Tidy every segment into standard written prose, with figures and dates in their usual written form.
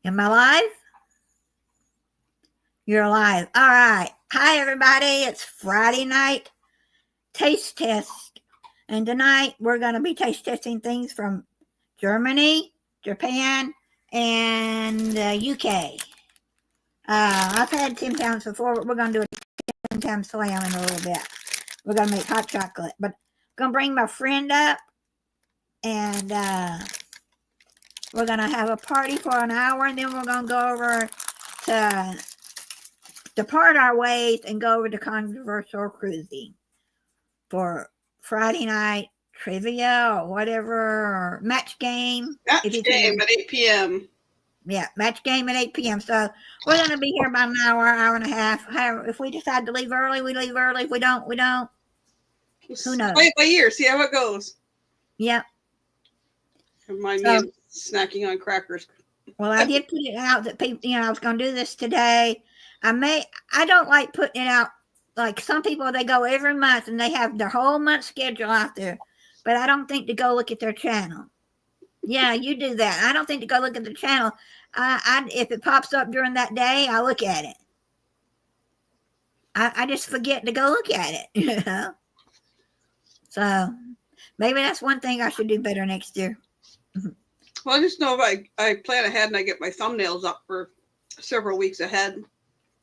Am I live? You're live. All right. Hi, everybody. It's Friday night taste test. And tonight we're going to be taste testing things from Germany, Japan, and UK. I've had TIMTAMs before, but we're going to do a TIMTAM slam in a little bit. We're going to make hot chocolate. But I'm going to bring my friend up, and we're going to have a party for an hour, and then we're going to go over to depart our ways and go over to controversial cruising for Friday night trivia or whatever, or match game. Match game at 8 p.m. Yeah, match game at 8 p.m. So we're going to be here about an hour and a half. However, if we decide to leave early, we leave early. If we don't, we don't. Who knows? Play it by ear, see how it goes. Yep. Remind me of snacking on crackers. Well, I did put it out that people, I was going to do this today. I don't like putting it out. Like some people, they go every month and they have their whole month schedule out there. But I don't think to go look at their channel. Yeah, you do that. I don't think to go look at the channel. If it pops up during that day, I look at it. I just forget to go look at it. So maybe that's one thing I should do better next year. Well, I just know if I plan ahead and I get my thumbnails up for several weeks ahead.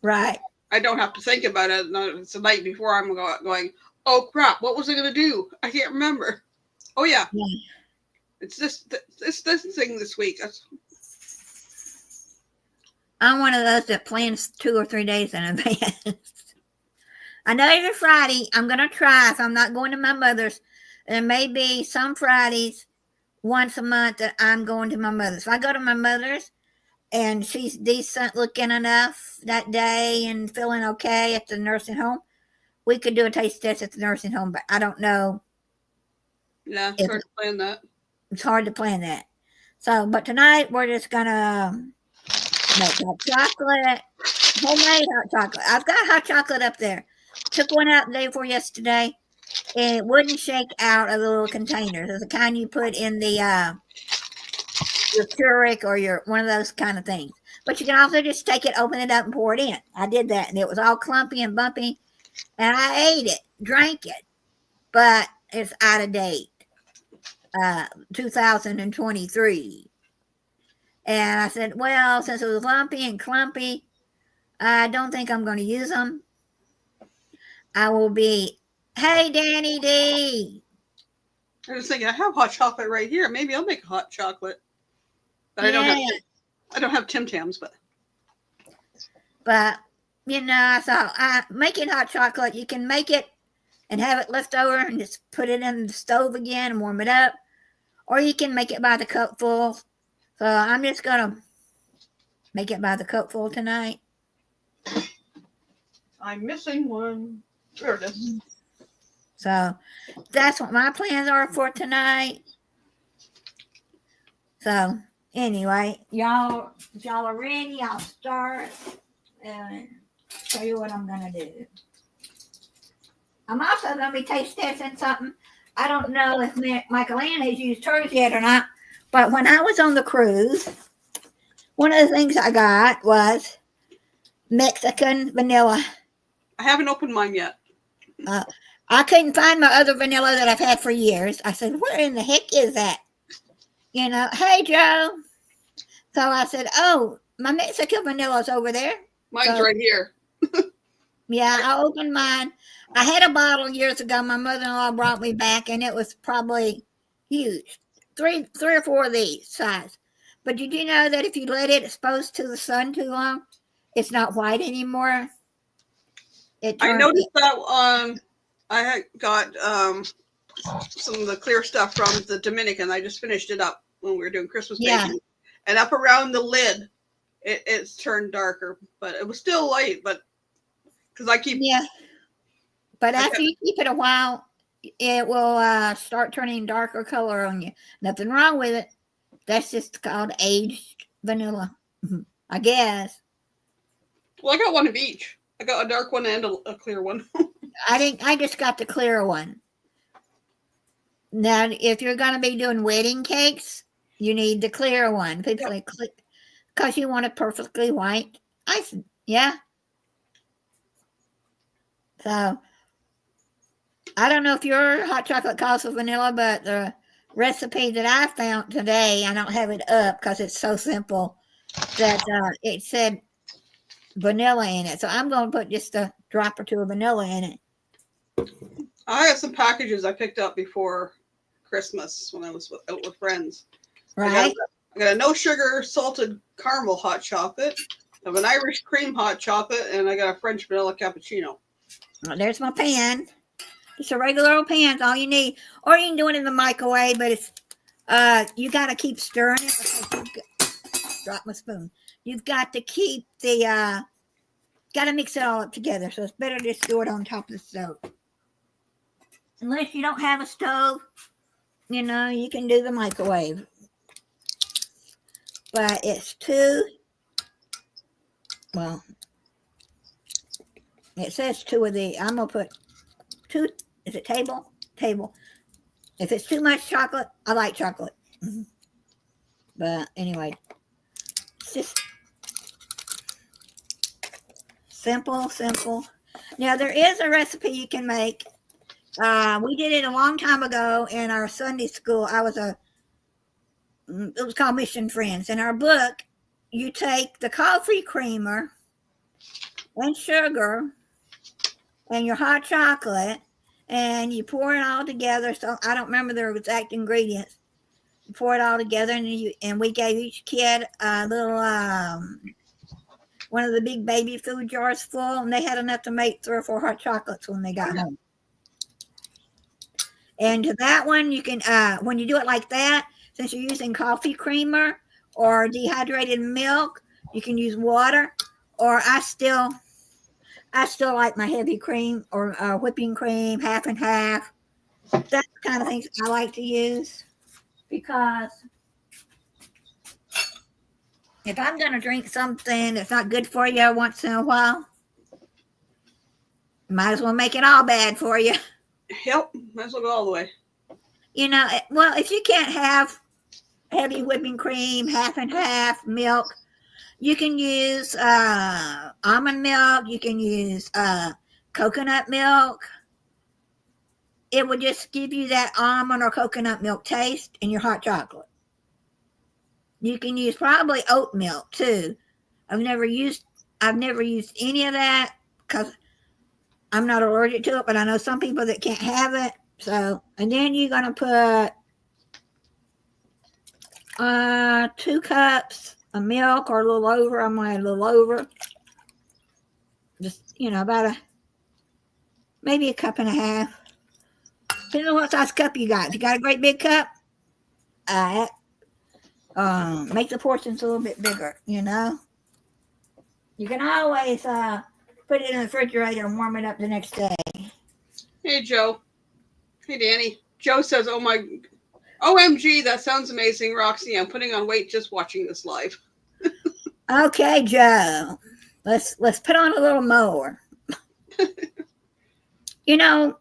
Right. I don't have to think about it. It's the night before I'm going, oh, crap, what was I going to do? I can't remember. Oh, yeah. It's this thing this week. I'm one of those that plans 2 or 3 days in advance. I know every Friday I'm going to try, if I'm not going to my mother's. There may be some Fridays once a month that I'm going to my mother's. If I go to my mother's and she's decent looking enough that day and feeling okay at the nursing home, we could do a taste test at the nursing home, but I don't know. Yeah, it's hard to plan that. It's hard to plan that. So, but tonight we're just going to make hot chocolate, homemade hot chocolate. I've got hot chocolate up there. Took one out the day before yesterday, and it wouldn't shake out of the little containers. It's the kind you put in the your Keurig or your one of those kind of things. But you can also just take it, open it up, and pour it in. I did that, and it was all clumpy and bumpy, and I ate it, drank it, but it's out of date. 2023. And I said, well, since it was lumpy and clumpy, I don't think I'm going to use them. I will be, hey, Danny D. I was thinking, I have hot chocolate right here. Maybe I'll make a hot chocolate. But I don't have TIMTAMs, but I thought making hot chocolate, you can make it and have it left over and just put it in the stove again and warm it up. Or you can make it by the cupful. So I'm just going to make it by the cupful tonight. I'm missing one. There it is. So that's what my plans are for tonight. So anyway, y'all are ready. I'll start and show you what I'm going to do. I'm also going to be taste testing something. I don't know if Michael Ann has used hers yet or not, but when I was on the cruise, one of the things I got was Mexican vanilla. I haven't opened mine yet. I couldn't find my other vanilla that I've had for years. I said, where in the heck is that? Hey, Joe. So I said, oh, my Mexican vanilla's over there. Mine's right here. Yeah, I opened mine. I had a bottle years ago. My mother-in-law brought me back, and it was probably huge. Three or four of these size. But did you know that if you let it expose to the sun too long, it's not white anymore? I noticed that I got some of the clear stuff from the Dominican. I just finished it up when we were doing Christmas baking. And up around the lid, it's turned darker. But it was still light, but because I keep... Yeah. But after you keep it a while, it will start turning darker color on you. Nothing wrong with it. That's just called aged vanilla, I guess. Well, I got one of each. I got a dark one and a clear one. I just got the clear one. Now, if you're going to be doing wedding cakes, you need the clear one. People say Because you want it perfectly white icing. Yeah. So, I don't know if your hot chocolate calls for vanilla, but the recipe that I found today, I don't have it up because it's so simple that it said vanilla in it. So I'm going to put just a drop or two of vanilla in it. I have some packages I picked up before Christmas when I was out with friends. Right. I got a no sugar salted caramel hot chocolate, I have an Irish cream hot chocolate, and I got a French vanilla cappuccino. Well, there's my pan. Just a regular old pan's all you need. Or you can do it in the microwave, but it's you got to keep stirring it. Drop my spoon. You've got to keep the got to mix it all up together. So it's better to just do it on top of the stove. Unless you don't have a stove, you know, you can do the microwave. But it's well, it says 2 of the, I'm going to put 2, is it table? Table. If it's too much chocolate, I like chocolate. But anyway, it's just simple. Now, there is a recipe you can make. We did it a long time ago in our Sunday school. It was called Mission Friends. In our book, you take the coffee creamer and sugar and your hot chocolate, and you pour it all together. So I don't remember the exact ingredients. You pour it all together, and we gave each kid a little one of the big baby food jars full, and they had enough to make 3 or 4 hot chocolates when they got home. And to that one, you can when you do it like that, since you're using coffee creamer or dehydrated milk, you can use water. Or I still like my heavy cream or whipping cream, half and half. That's the kind of things I like to use, because if I'm going to drink something that's not good for you once in a while, might as well make it all bad for you. Yep, might as well go all the way. You know, well, if you can't have heavy whipping cream, half and half milk, you can use almond milk. You can use coconut milk. It would just give you that almond or coconut milk taste in your hot chocolate. You can use probably oat milk too. I've never used any of that because I'm not allergic to it, but I know some people that can't have it. So, and then you're gonna put 2 cups of milk or a little over. I'm gonna add a little over. Just, you know, about maybe a cup and a half. Depending on what size cup you got. If you got a great big cup, make the portions a little bit bigger, you know. You can always put it in the refrigerator and warm it up the next day. Hey, Joe. Hey, Danny. Joe says, oh my, OMG, that sounds amazing, Roxy. I'm putting on weight just watching this live. Okay, Joe. Let's put on a little more. You know,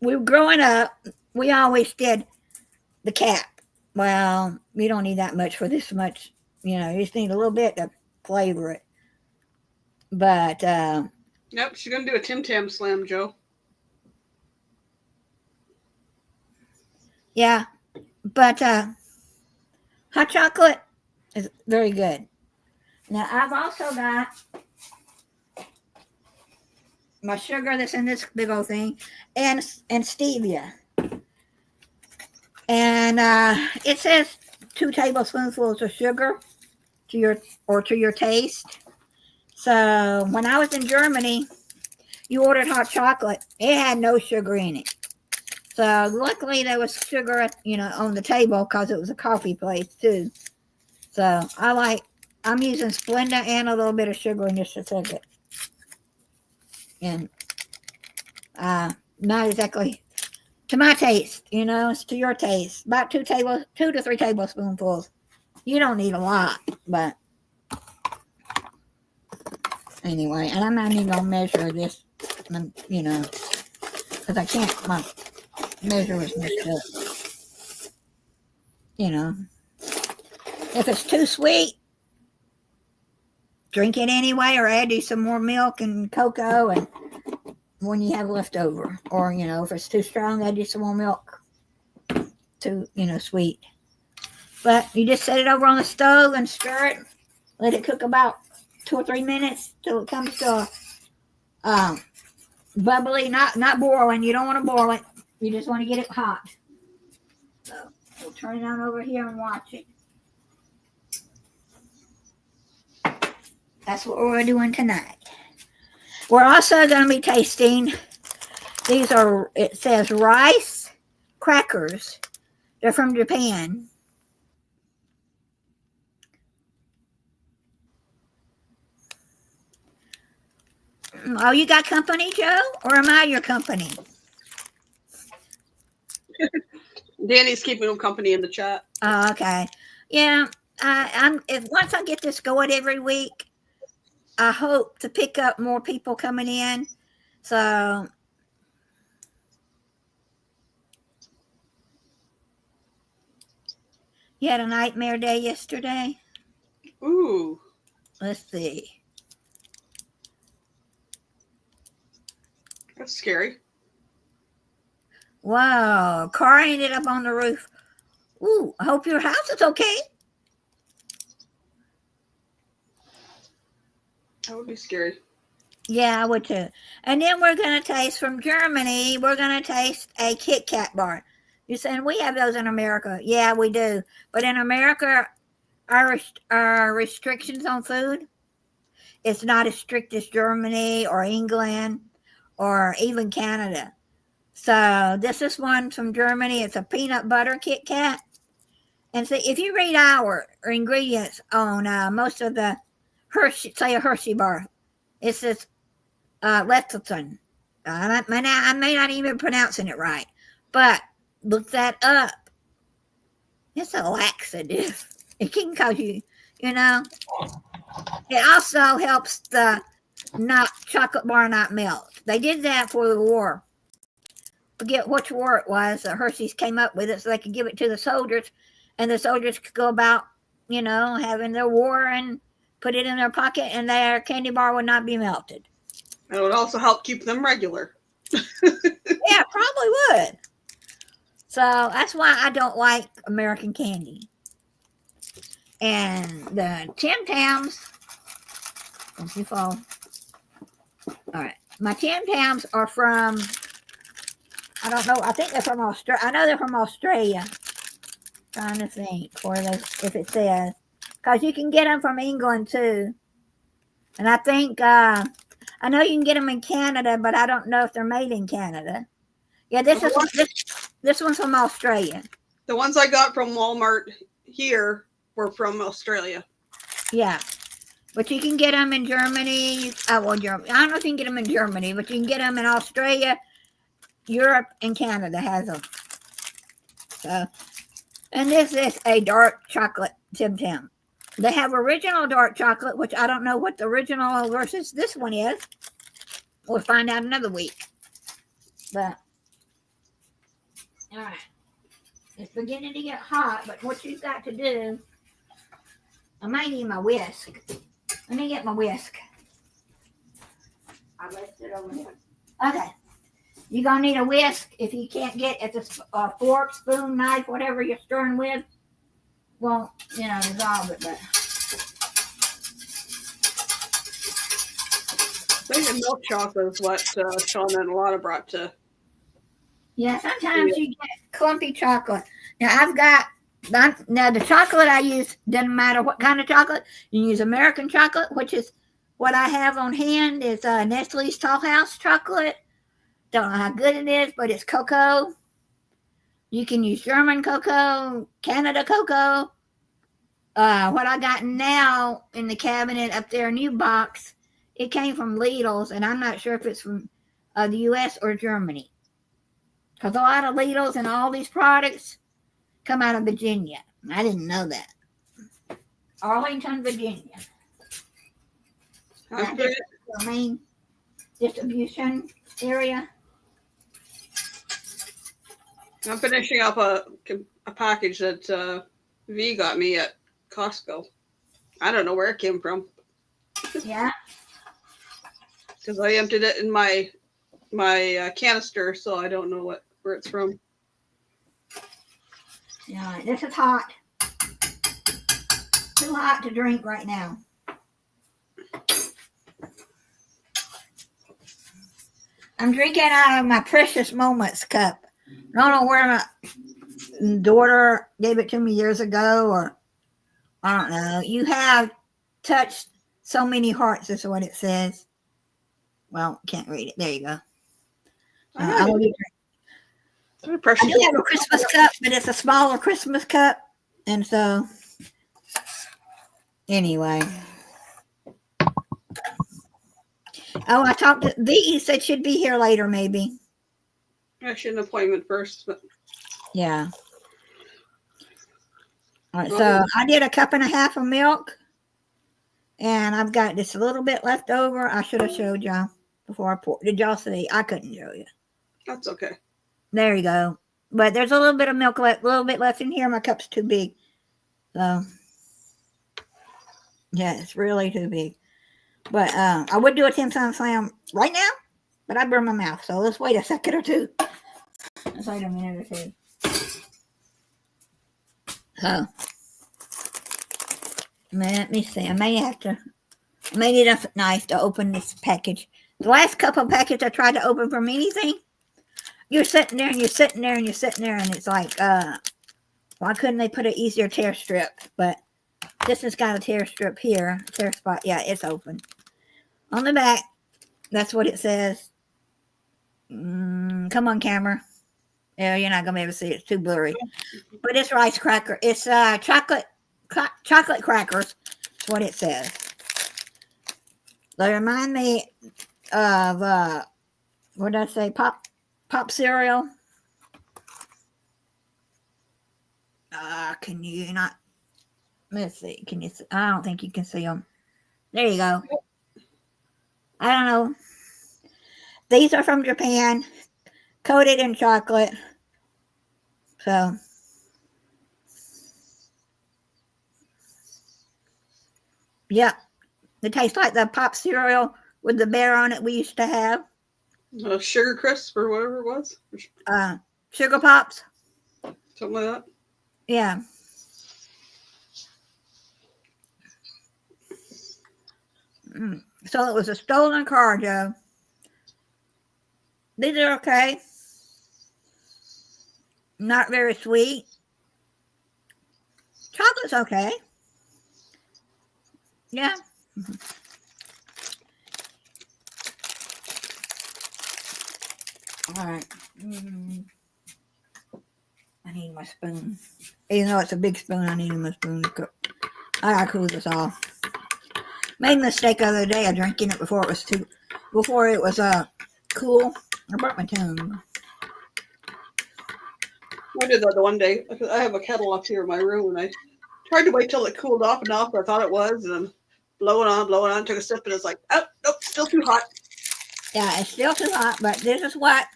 we were growing up, we always did the cap. Well, you don't need that much for this much. You know, you just need a little bit to flavor it. But nope, she's gonna do a TIMTAM slam, Joe. Yeah, but hot chocolate is very good. Now I've also got my sugar that's in this big old thing, and stevia, and it says 2 tablespoonfuls of sugar to your taste. So when I was in Germany, you ordered hot chocolate. It had no sugar in it. So luckily there was sugar, you know, on the table because it was a coffee place too. So I'm using Splenda and a little bit of sugar in this certificate. And not exactly to my taste, you know, it's to your taste. About 2 to 3 tablespoonfuls. You don't need a lot, but anyway, and I'm not even gonna measure this, you know, because I can't. My measure was messed up. You know, if it's too sweet, drink it anyway, or add you some more milk and cocoa, and when you have leftover, or if it's too strong, add you some more milk. Too sweet, but you just set it over on the stove and stir it. Let it cook about 2 or 3 minutes till it comes to bubbly, not boiling. You don't want to boil it. You just want to get it hot. So we'll turn it on over here and watch it. That's what we're doing tonight. We're also going to be tasting, these are, it says rice crackers. They're from Japan. Oh, you got company, Joe? Or am I your company? Danny's keeping them company in the chat. Oh, okay. Yeah, once I get this going every week, I hope to pick up more people coming in. So you had a nightmare day yesterday? Ooh. Let's see. That's scary. Wow, car ended up on the roof. Ooh, I hope your house is okay. That would be scary. Yeah, I would too. And then we're going to taste from Germany. We're going to taste a KitKat bar. You're saying we have those in America. Yeah, we do. But in America, our restrictions on food, it's not as strict as Germany or England or even Canada. So this is one from Germany. It's a peanut butter KitKat. And see, if you read our ingredients on most of the Hershey, say a Hershey bar, it says lecithin. I may not even be pronouncing it right, but look that up. It's a laxative. It can cause you, It also helps the chocolate bar not melt. They did that for the war. Forget which war it was. Hershey's came up with it so they could give it to the soldiers, and the soldiers could go about, having their war and put it in their pocket, and their candy bar would not be melted. And it would also help keep them regular. Yeah, probably would. So that's why I don't like American candy. And the TIMTAMs, don't you fall? All right. My TIMTAMs are from, I don't know, I think they're from Australia. I know they're from Australia. Trying to think if it says. Because you can get them from England too. And I think, I know you can get them in Canada, but I don't know if they're made in Canada. Yeah, this one's from Australia. The ones I got from Walmart here were from Australia. Yeah. But you can get them in Germany. Germany. I don't know if you can get them in Germany, but you can get them in Australia, Europe, and Canada has them. So, and this is a dark chocolate TIMTAM. They have original dark chocolate, which I don't know what the original versus this one is. We'll find out another week. But, all right. It's beginning to get hot, but what you've got to do, I might need my whisk. Let me get my whisk. I left it over here. Okay. You're going to need a whisk. If you can't get a fork, spoon, knife, whatever you're stirring with, won't, dissolve it. But I think the milk chocolate is what Shauna and Alana brought to. Yeah, sometimes you get clumpy chocolate. Now, the chocolate I use, doesn't matter what kind of chocolate. You can use American chocolate, which is what I have on hand. Is Nestle's Tall House chocolate. Don't know how good it is, but it's cocoa. You can use German cocoa, Canada cocoa. What I got now in the cabinet up there, a new box, it came from Lidl's, and I'm not sure if it's from the U.S. or Germany. Because a lot of Lidl's and all these products come out of Virginia. I didn't know that. Arlington, Virginia. That's the main distribution area. I'm finishing up a package that V got me at Costco. I don't know where it came from. Yeah. Because I emptied it in my canister, so I don't know where it's from. Yeah, this is hot. Too hot to drink right now. I'm drinking out of my Precious Moments cup. I don't know where my daughter gave it to me years ago, or I don't know. You have touched so many hearts, is what it says. Well, can't read it. There you go. I do have a Christmas cup, but it's a smaller Christmas cup. And so, anyway. Oh, I talked to V. He said she'd be here later, maybe. I should an appointment first, but yeah. All right, so I did a cup and a half of milk, and I've got just a little bit left over. I should have showed y'all before I poured. Did y'all see? I couldn't show you. That's okay. There you go. But there's a little bit of milk left, a little bit left in here. My cup's too big, so yeah, it's really too big. But I would do a TIMTAM slam right now, but I burn my mouth. So let's wait a second or two. Let's wait a minute or two. So let me see. I may need a knife to open this package. The last couple of packages I tried to open from anything, you're sitting there and you're sitting there and you're sitting there, and it's like, why couldn't they put an easier tear strip? But this has got a tear strip here, tear spot. Yeah, it's open. On the back, that's what it says. Come on, camera. Yeah, you're not gonna be able to see it. It's too blurry. But it's rice cracker. It's chocolate crackers. That's what it says. They remind me of what did I say? Pop cereal. Can you not? Let's see. Can you see? I don't think you can see them. There you go. I don't know. These are from Japan, coated in chocolate. So, yeah, it tastes like the pop cereal with the bear on it we used to have. Sugar Crisp or whatever it was. Sugar Pops. Something like that. Yeah. So it was a stolen car, Joe. These are okay. Not very sweet. Chocolate's okay. Yeah. All right. I need my spoon. Even though it's a big spoon, I need my spoon to cook. I gotta cool this off. Made a mistake the other day of drinking it before it was cool. I burnt my tongue. I did that the one day. I have a kettle up here in my room, and I tried to wait till it cooled off enough where I thought it was, and then blow it on, took a sip, and it's like, oh, nope, still too hot. Yeah, it's still too hot, but this is what,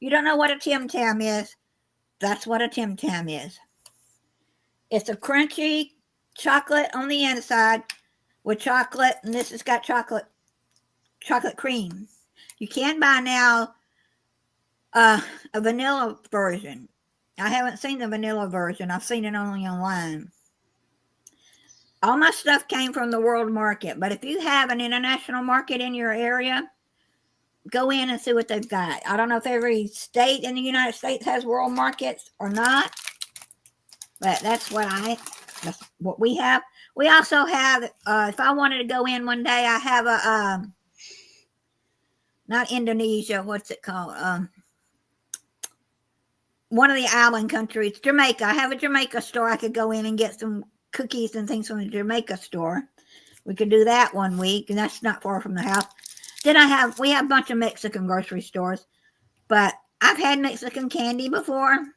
you don't know what a TIMTAM is. That's what a TIMTAM is. It's a crunchy chocolate on the inside with chocolate, and this has got chocolate cream. You can buy now a vanilla version. I haven't seen the vanilla version. I've seen it only online. All my stuff came from the world market, but if you have an international market in your area, go in and see what they've got. I don't know if every state in the United States has world markets or not, but that's what we have. We also have, if I wanted to go in one day, I have a, not Indonesia, what's it called? One of the island countries, Jamaica. I have a Jamaica store. I could go in and get some cookies and things from the Jamaica store. We could do that one week, and that's not far from the house. Then we have a bunch of Mexican grocery stores, but I've had Mexican candy before, and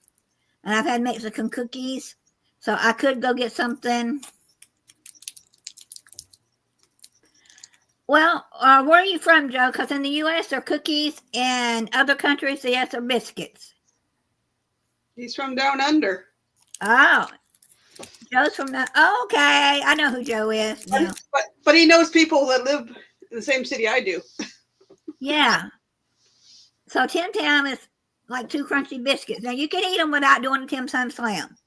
I've had Mexican cookies, so I could go get something. Well, where are you from, Joe? Because in the U.S. they're cookies, and other countries, yes, they're biscuits. He's from down under. Oh, Joe's from that. Oh, okay, I know who Joe is. But But he knows people that live in the same city I do. Yeah. So Tim Tam is like 2 crunchy biscuits. Now you can eat them without doing a Tim Tam Slam,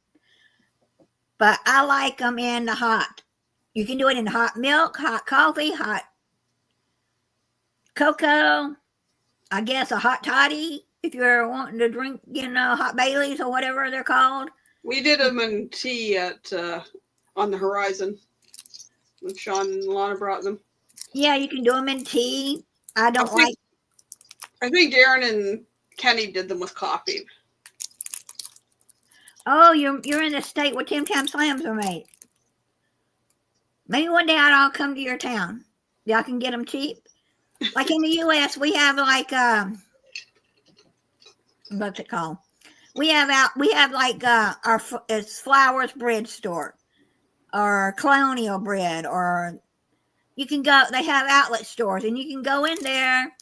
but I like them in the hot. You can do it in hot milk, hot coffee, hot cocoa. I guess a hot toddy if you're wanting to drink, hot Baileys or whatever they're called. We did them in tea at on the Horizon when Sean and Lana brought them. Yeah, you can do them in tea. I think Darren and Kenny did them with coffee. Oh, you're in the state where Tim Tam Slams are made. Maybe one day I'll come to your town. Y'all can get them cheap. Like in the U.S., we have like what's it called? We have like it's Flowers Bread Store or Colonial Bread, or you can go. They have outlet stores, and you can go in there.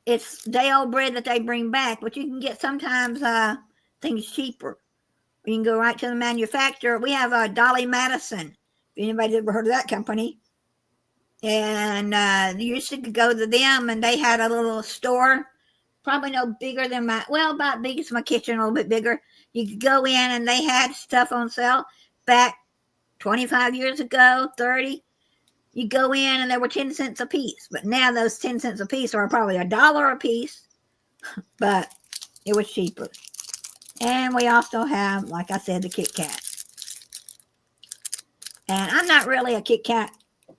It's day old bread that they bring back, but you can get sometimes things cheaper. You can go right to the manufacturer. We have Dolly Madison. If anybody's ever heard of that company. And you used to go to them, and they had a little store, probably no bigger than about big as my kitchen, a little bit bigger. You could go in, and they had stuff on sale back 25 years ago, 30. You go in, and they were 10 cents a piece. But now those 10 cents a piece are probably $1 a piece. But it was cheaper. And we also have, like I said, the KitKat. And I'm not really a KitKat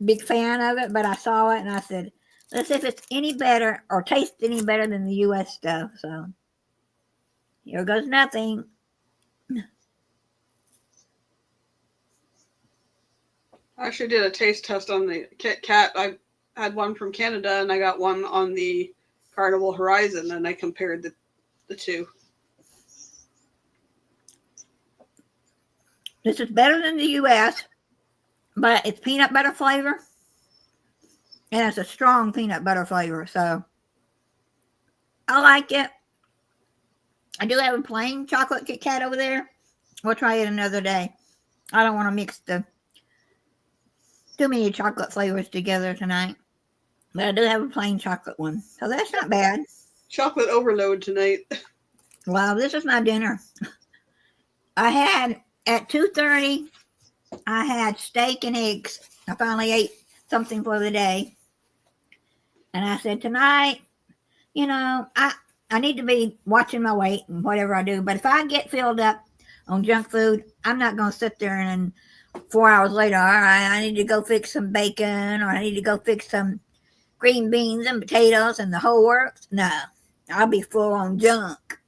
big fan of it, but I saw it and I said, let's see if it's any better or tastes any better than the U.S. stuff. So here goes nothing. I actually did a taste test on the KitKat. I had one from Canada and I got one on the Carnival Horizon, and I compared the two. This is better than the U.S., but it's peanut butter flavor. And it's a strong peanut butter flavor, so I like it. I do have a plain chocolate KitKat over there. We'll try it another day. I don't want to mix too many chocolate flavors together tonight. But I do have a plain chocolate one, so that's not bad. Chocolate overload tonight. Well, this is my dinner. I had, at 2:30, I had steak and eggs. I finally ate something for the day. And I said, tonight, I need to be watching my weight and whatever I do. But if I get filled up on junk food, I'm not going to sit there and 4 hours later, all right, I need to go fix some bacon, or I need to go fix some green beans and potatoes and the whole works. No, I'll be full on junk.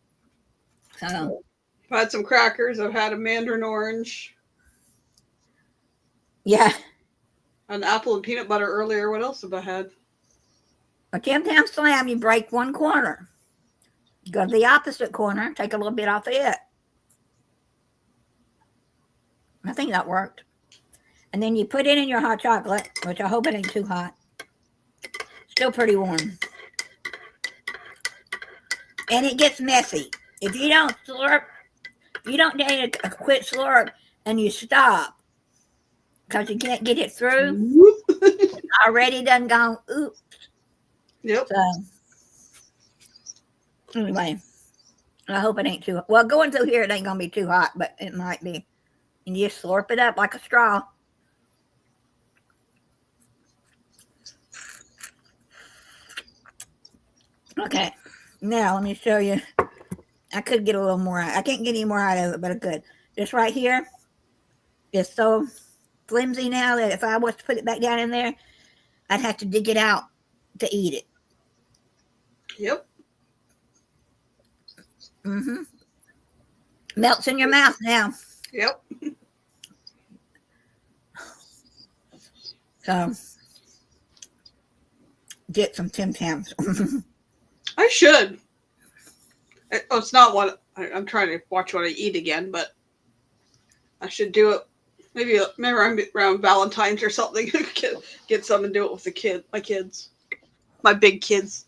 So I've had some crackers. I've had a mandarin orange. Yeah. An apple and peanut butter earlier. What else have I had? A Tim Tam Slam, you break one corner. Go to the opposite corner, take a little bit off of it. I think that worked. And then you put it in your hot chocolate, which I hope it ain't too hot. Still pretty warm. And it gets messy. If you don't slurp, you don't need a quick slurp and you stop because you can't get it through. Already done gone, oops. Yep. So, anyway, I hope it ain't too hot. Well, going through here, it ain't going to be too hot, but it might be. And you just slurp it up like a straw. Okay, now let me show you. I could get a little more. I can't get any more out of it, but I could. This right here is so flimsy now that if I was to put it back down in there, I'd have to dig it out to eat it. Yep. Mm-hmm. Melts in your mouth now. Yep. So, get some Tim Tams. I should. Oh, it's not what I'm trying to watch what I eat again, but I should do it. Maybe around Valentine's or something. Get some and do it with my kids, my big kids.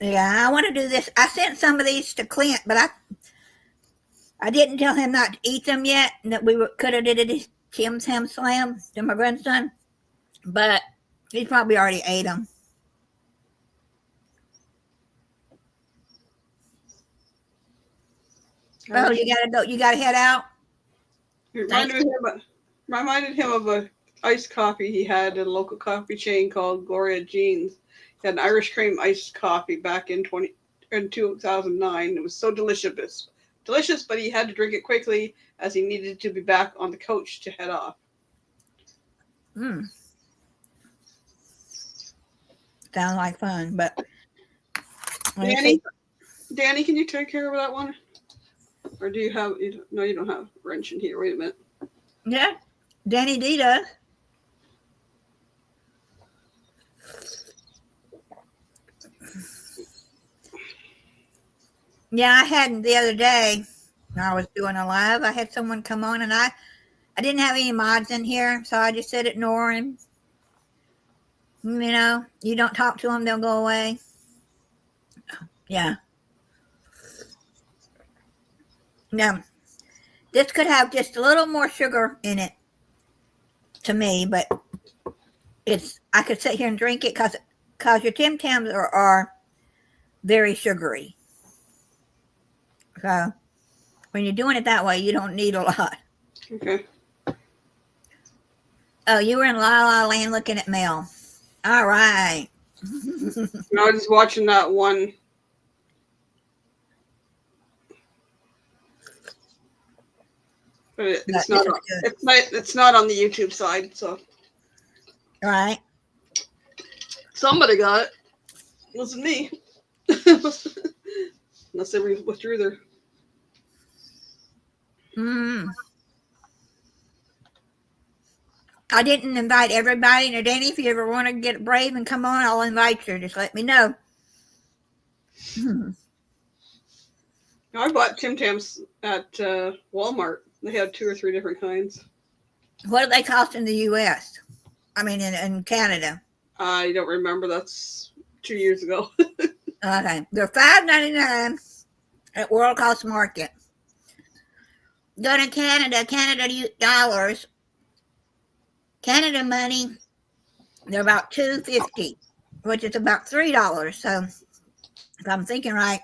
Yeah, I want to do this. I sent some of these to Clint, but I didn't tell him not to eat them yet, and that we could have did Tim's Ham Slam to my grandson, but he's probably already ate them. Oh, you gotta go. You gotta head out. It reminded him of a iced coffee he had at a local coffee chain called Gloria Jean's. He had an Irish cream iced coffee back in 2009. It was so delicious, but he had to drink it quickly as he needed to be back on the coach to head off. Sounds like fun, but Danny, can you take care of that one? Or do you have? No, you don't have a wrench in here. Wait a minute. Yeah, Danny D does. Yeah, I had the other day. I was doing a live. I had someone come on, and I didn't have any mods in here, so I just said ignore him. You know, you don't talk to them, they'll go away. Yeah. Now, this could have just a little more sugar in it to me, but I could sit here and drink it because your Tim Tams are very sugary. So when you're doing it that way, you don't need a lot. Okay. Oh, you were in La La Land looking at mail. All right. I was just watching that one. But it's not on the YouTube side, so. All right. Somebody got it. It wasn't me. Unless they withdrew their. I didn't invite everybody. Now, Danny, if you ever want to get brave and come on, I'll invite you. Just let me know. I bought Tim Tams at Walmart. They had 2 or 3 different kinds. What do they cost in the U.S.? I mean, in Canada. I don't remember. That's 2 years ago. Okay. They're $5.99 at World Cost Market. Go to Canada dollars. Canada money, they're about $2.50, which is about $3. So, if I'm thinking right,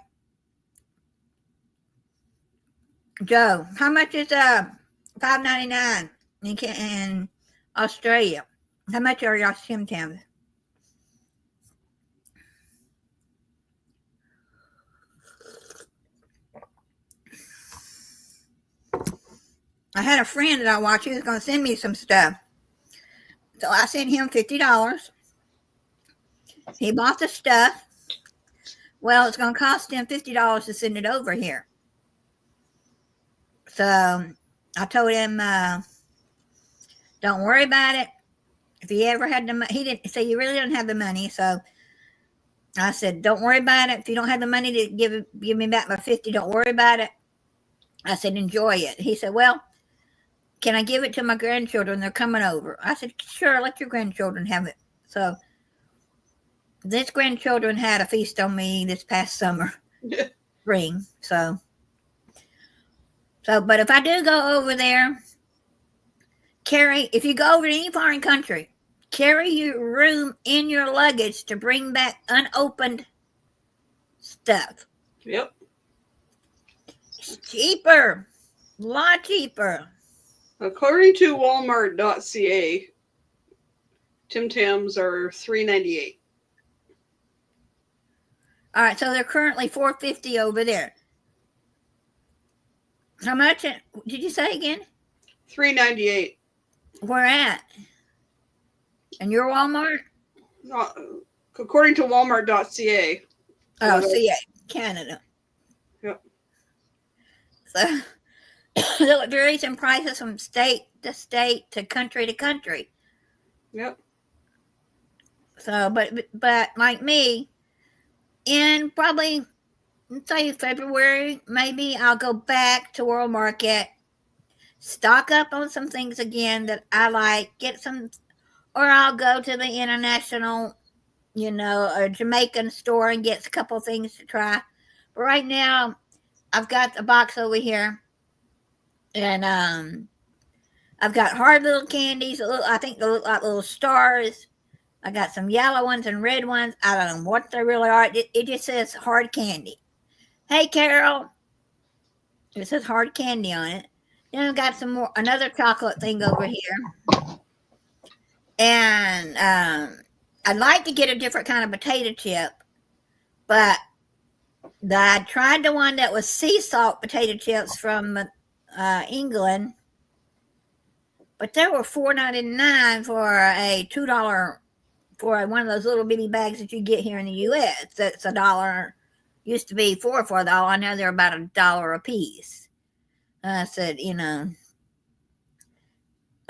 Joe, how much is $5.99 in Australia? How much are y'all Tim Tams? I had a friend that I watched. He was going to send me some stuff. So I sent him $50. He bought the stuff. Well, it's going to cost him $50 to send it over here. So I told him, don't worry about it. If he ever had the money, he didn't say you really don't have the money. So I said, don't worry about it. If you don't have the money to give me back my 50, don't worry about it. I said, enjoy it. He said, well, can I give it to my grandchildren? They're coming over. I said, sure, let your grandchildren have it. So this grandchildren had a feast on me this past summer, spring. So, but if I do go over there, if you go over to any foreign country, carry your room in your luggage to bring back unopened stuff. Yep. It's cheaper, a lot cheaper. According to Walmart.ca, Tim Tams are $3.98. All right, so they're currently $4.50 over there. How much did you say again? $3.98. Where at? In your Walmart? According to Walmart.ca. Oh, CA, Canada. Yep. So it varies in prices from state to state to country. Yep. So, but like me, in probably, let's say February, maybe I'll go back to World Market, stock up on some things again that I like, get some, or I'll go to the international, or Jamaican store and get a couple things to try. But right now, I've got a box over here, and I've got hard little candies. I think they look like little stars. I got some yellow ones and red ones. I don't know what they really are. It just says hard candy. Hey, Carol. It says hard candy on it. Then I've got another chocolate thing over here. And I'd like to get a different kind of potato chip, but I tried the one that was sea salt potato chips from England, but they were $4.99 for a $2 for one of those little bitty bags that you get here in the U.S. That's $1. Used to be $4 for $1. Now they're about $1 a piece. I said, a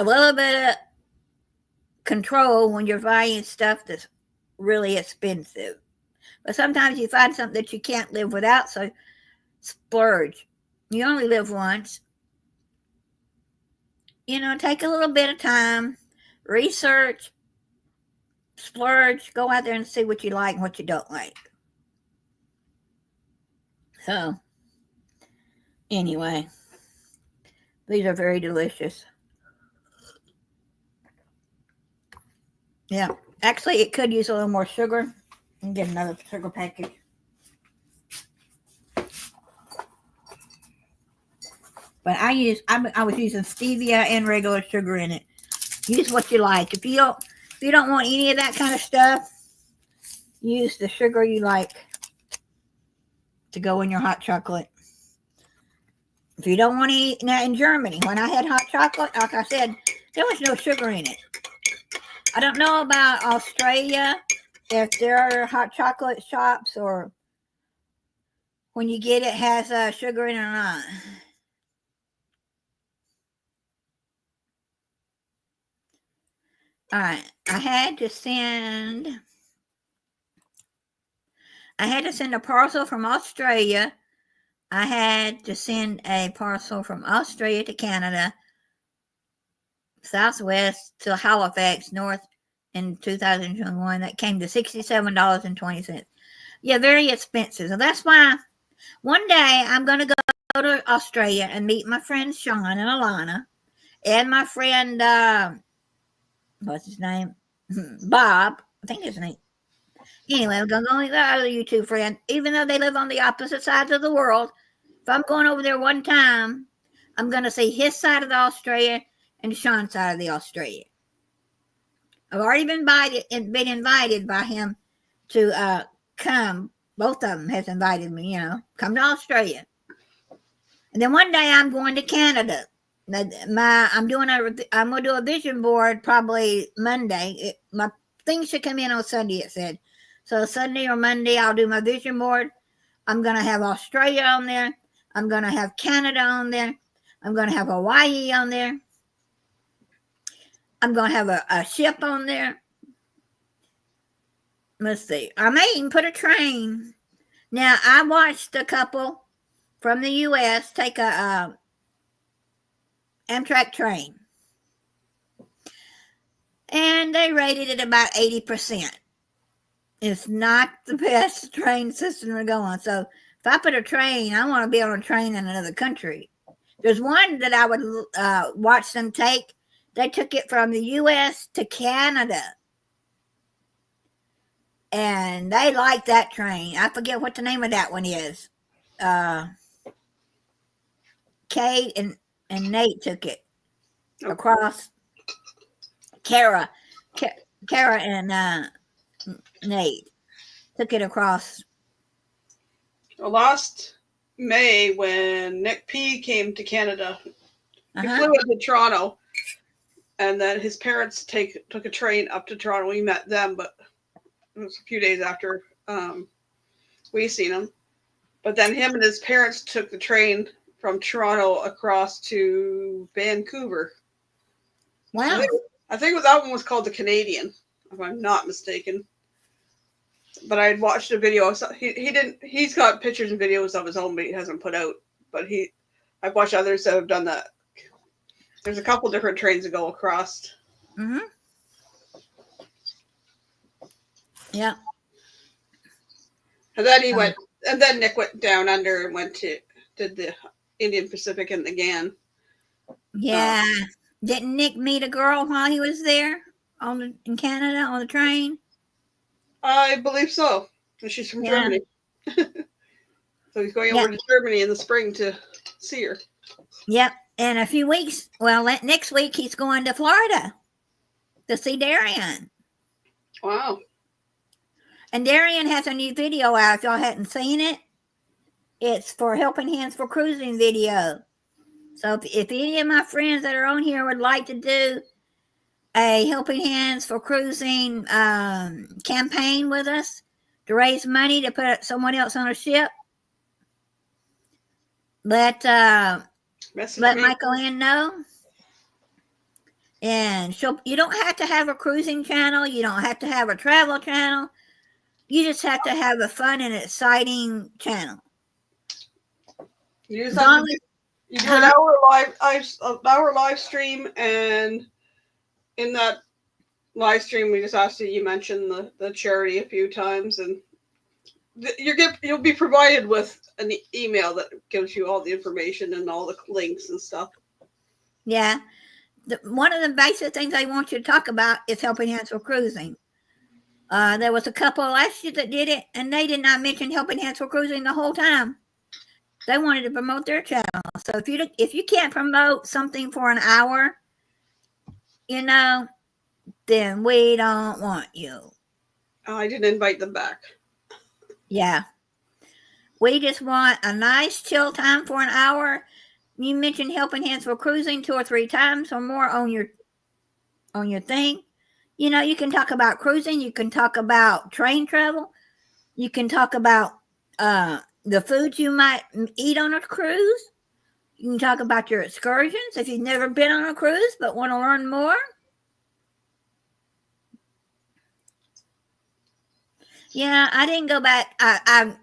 little bit of control when you're buying stuff that's really expensive. But sometimes you find something that you can't live without, so splurge. You only live once. Take a little bit of time, research, splurge, go out there and see what you like and what you don't like. So, anyway, these are very delicious. Yeah, actually, it could use a little more sugar. And get another sugar package. But I was using stevia and regular sugar in it. Use what you like. If you don't want any of that kind of stuff, use the sugar you like to go in your hot chocolate. If you don't want any, now in Germany, when I had hot chocolate, like I said, there was no sugar in it. I don't know about Australia, if there are hot chocolate shops or when you get it has sugar in it or not. All right, I had to send a parcel from Australia. I had to send a parcel from Australia to Canada, Southwest to Halifax, North in 2021. That came to $67.20. Yeah, very expensive. So that's why one day I'm going to go to Australia and meet my friends Sean and Alana and my friend, what's his name? Bob. I think his name. Anyway, I'm going to go meet that other YouTube friend. Even though they live on the opposite sides of the world, if I'm going over there one time, I'm going to see his side of the Australia and Sean's side of the Australia. I've already been invited by him to come. Both of them has invited me, come to Australia. And then one day I'm going to Canada. I'm going to do a vision board probably Monday. My thing should come in on Sunday, it said. So Sunday or Monday I'll do my vision board. I'm going to have Australia on there. I'm going to have Canada on there. I'm going to have Hawaii on there. I'm going to have a ship on there. Let's see. I may even put a train. Now, I watched a couple from the U.S. take a Amtrak train. And they rated it about 80%. It's not the best train system to go on. So if I put a train, I want to be on a train in another country. There's one that I would watch them take. They took it from the U.S. to Canada. And they like that train. I forget what the name of that one is. Kate and Nate took it across. Kara and Nate took it across. Last May, when Nick P came to Canada, he flew into Toronto, and then his parents took a train up to Toronto. We met them, but it was a few days after we seen him. But then him and his parents took the train from Toronto across to Vancouver. Wow. I think that one was called the Canadian, if I'm not mistaken. But I had watched a video. He's got pictures and videos of his own, but he hasn't put out. But I've watched others that have done that. There's a couple different trains that go across. Mm-hmm. Yeah. And then Nick went down under and did the Indian Pacific and the GAN. Yeah. Didn't Nick meet a girl while he was there in Canada on the train? I believe so. She's from Germany. So he's going over to Germany in the spring to see her. Yep. And a few weeks, well, next week he's going to Florida to see Darian. Wow. And Darian has a new video out. If y'all hadn't seen it, it's for Helping Hands for Cruising video. So if any of my friends that are on here would like to do a Helping Hands for Cruising campaign with us to raise money to put someone else on a ship, let Michael Ann know. And you don't have to have a cruising channel. You don't have to have a travel channel. You just have to have a fun and exciting channel. You just have to do an hour live stream, and in that live stream, we just asked you mention the charity a few times, and you'll be provided with an email that gives you all the information and all the links and stuff. Yeah. One of the basic things I want you to talk about is Helping Hands for Cruising. There was a couple last year that did it, and they did not mention Helping Hands for Cruising the whole time. They wanted to promote their channel. So if you can't promote something for an hour, then we don't want you. Oh, I didn't invite them back. Yeah. We just want a nice chill time for an hour. You mentioned Helping Hands for Cruising 2 or 3 times or more on your thing. You can talk about cruising. You can talk about train travel. You can talk about the foods you might eat on a cruise. You can talk about your excursions if you've never been on a cruise but want to learn more. Yeah, I didn't go back. I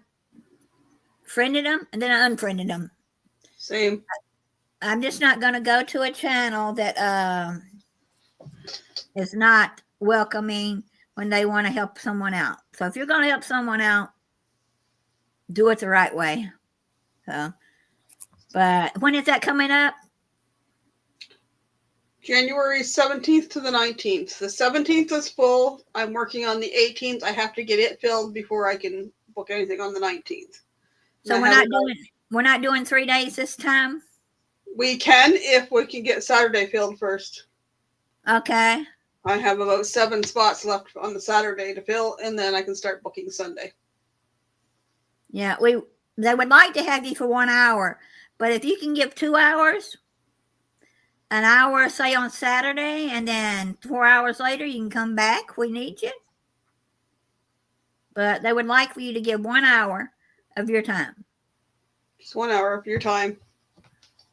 friended them and then I unfriended them. Same. I'm just not going to go to a channel that is not welcoming when they want to help someone out. So if you're going to help someone out, do it the right way. So, but when is that coming up? January 17th to the 19th. The 17th is full. I'm working on the 18th. I have to get it filled before I can book anything on the 19th. So we're not doing 3 days this time? We can if we can get Saturday filled first. Okay. I have about 7 spots left on the Saturday to fill, and then I can start booking Sunday. Yeah, they would like to have you for 1 hour, but if you can give 2 hours, an hour, say on Saturday, and then 4 hours later, you can come back. We need you. But they would like for you to give 1 hour of your time. Just 1 hour of your time.